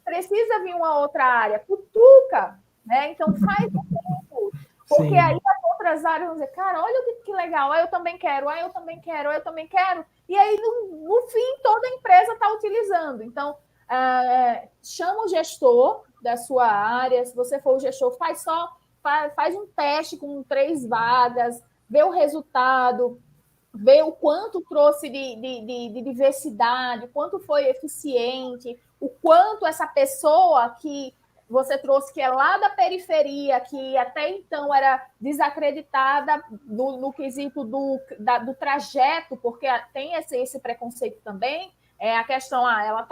precisa vir uma outra área, cutuca, né? Então faz o tempo, porque Sim. Aí as outras áreas vão dizer, cara, olha que legal, eu também quero, eu também quero, eu também quero, e aí no fim toda a empresa está utilizando. Então chama o gestor da sua área, se você for o gestor, faz só faz um teste com 3 vagas, vê o resultado, vê o quanto trouxe de diversidade, o quanto foi eficiente, o quanto essa pessoa que você trouxe, que é lá da periferia, que até então era desacreditada no quesito do trajeto, porque tem esse preconceito também, a questão, ela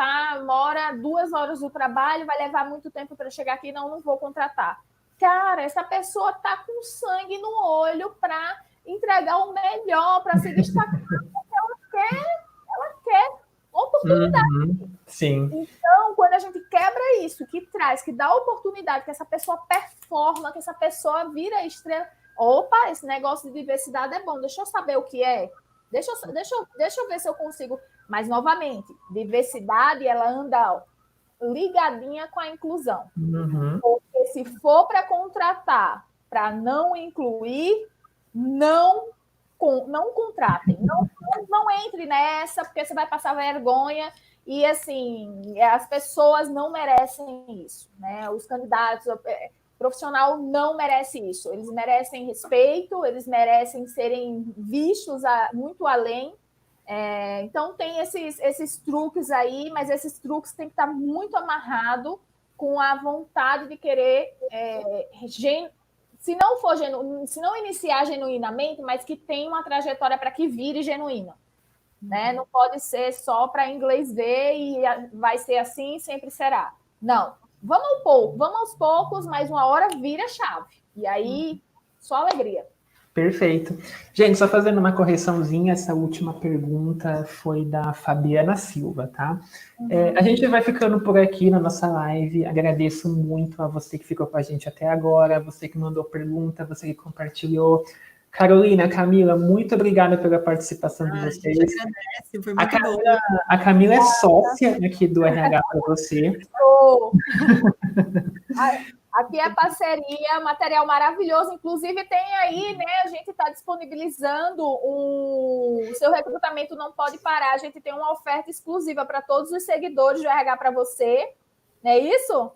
mora 2 horas do trabalho, vai levar muito tempo para chegar aqui, não vou contratar. Cara, essa pessoa está com sangue no olho para entregar o melhor, para se destacar, porque ela quer oportunidade. Sim. Então, quando a gente quebra isso, que dá oportunidade, que essa pessoa performa, que essa pessoa vira estrela. Opa, esse negócio de diversidade é bom, deixa eu saber o que é. Deixa eu ver se eu consigo. Mas, novamente, diversidade, ela anda ligadinha com a inclusão. Porque se for para contratar, para não incluir, não contratem. Não entre nessa, porque você vai passar vergonha. E, assim, as pessoas não merecem isso, né? Os candidatos, o profissional não merece isso. Eles merecem respeito, eles merecem serem vistos muito além. Então, tem esses truques aí, mas esses truques têm que estar muito amarrado com a vontade de querer, se não iniciar genuinamente, mas que tenha uma trajetória para que vire genuína. Né? Não pode ser só para inglês ver e vai ser assim, sempre será. Não. Vamos aos poucos, mas uma hora vira chave. E aí, só alegria. Perfeito. Gente, só fazendo uma correçãozinha, essa última pergunta foi da Fabiana Silva, tá? A gente vai ficando por aqui na nossa live. Agradeço muito a você que ficou com a gente até agora, você que mandou pergunta, você que compartilhou. Carolina, Camila, muito obrigada pela participação de vocês. Agradece, foi muito bom. A Camila é sócia aqui do RH para você. Aqui é parceria, material maravilhoso. Inclusive, tem aí, né? A gente está disponibilizando o seu recrutamento não pode parar. A gente tem uma oferta exclusiva para todos os seguidores do RH para você. Não é isso?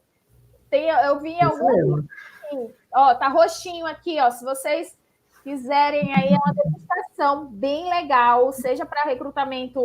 Eu vi algum. Ó, tá roxinho aqui, ó. Se vocês quiserem aí, é uma demonstração bem legal, seja para recrutamento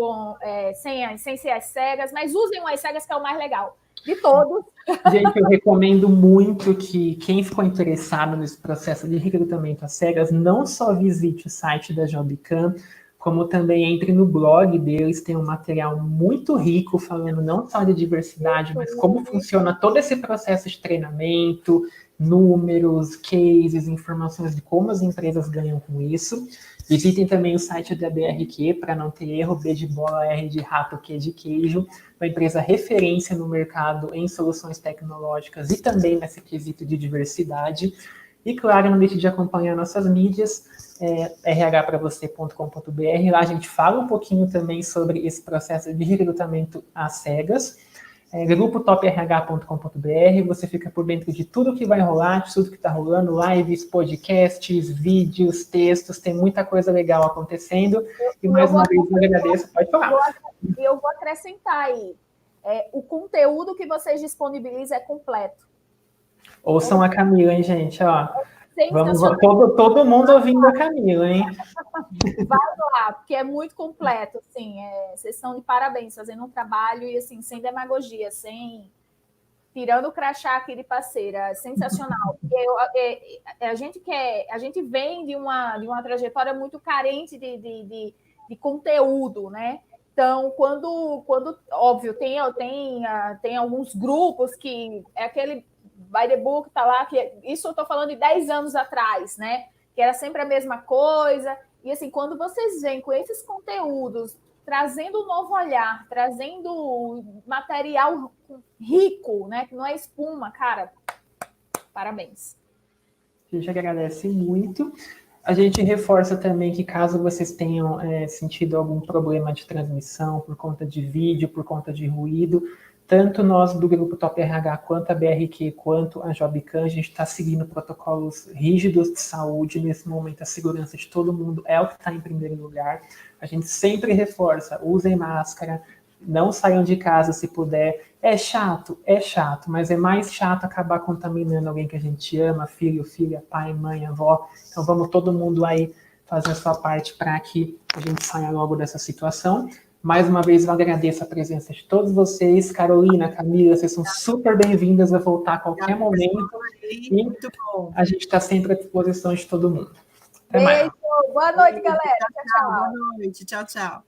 sem ser as cegas, mas usem as cegas, que é o mais legal de todos. Gente, eu recomendo muito que quem ficou interessado nesse processo de recrutamento às cegas não só visite o site da Jobcam, como também entre no blog deles, tem um material muito rico falando não só de diversidade, mas como funciona todo esse processo de treinamento, números, cases, informações de como as empresas ganham com isso. Visitem também o site da BRQ para não ter erro, B de bola, R de rato, Q de queijo, uma empresa referência no mercado em soluções tecnológicas e também nesse quesito de diversidade. E, claro, não deixe de acompanhar nossas mídias, rhpravocê.com.br. Lá a gente fala um pouquinho também sobre esse processo de recrutamento às cegas. grupotop.rh.com.br, você fica por dentro de tudo que vai rolar, de tudo que está rolando, lives, podcasts, vídeos, textos, tem muita coisa legal acontecendo. E mais uma vez eu agradeço, pode falar. Eu vou acrescentar aí, o conteúdo que vocês disponibilizam é completo. Ouçam a Camila, hein, gente, ó. Vamos, todo mundo ouvindo a Camila, hein? Vai lá, porque é muito completo, assim, vocês estão de parabéns, fazendo um trabalho e, assim, sem demagogia, tirando o crachá aqui de parceira, sensacional. Porque a gente vem de uma trajetória muito carente de conteúdo, né? Então, quando óbvio, tem alguns grupos que é aquele by the book, tá lá, isso eu estou falando de 10 anos atrás, né? Que era sempre a mesma coisa. E, assim, quando vocês vêm com esses conteúdos, trazendo um novo olhar, trazendo material rico, né? Que não é espuma, cara, parabéns. A gente agradece muito. A gente reforça também que caso vocês tenham sentido algum problema de transmissão por conta de vídeo, por conta de ruído, tanto nós do Grupo Top RH, quanto a BRQ, quanto a Jobcam, a gente está seguindo protocolos rígidos de saúde. Nesse momento, a segurança de todo mundo é o que está em primeiro lugar. A gente sempre reforça, usem máscara, Não saiam de casa se puder. É chato, mas é mais chato acabar contaminando alguém que a gente ama, filho, filha, pai, mãe, avó. Então vamos todo mundo aí fazer a sua parte para que a gente saia logo dessa situação. Mais uma vez, eu agradeço a presença de todos vocês. Carolina, Camila, vocês são super bem-vindas. Vai voltar a qualquer momento. E Muito bom. a gente está sempre à disposição de todo mundo. Até mais. Beijo, boa noite, galera. Tchau, tchau. Boa noite, tchau, tchau.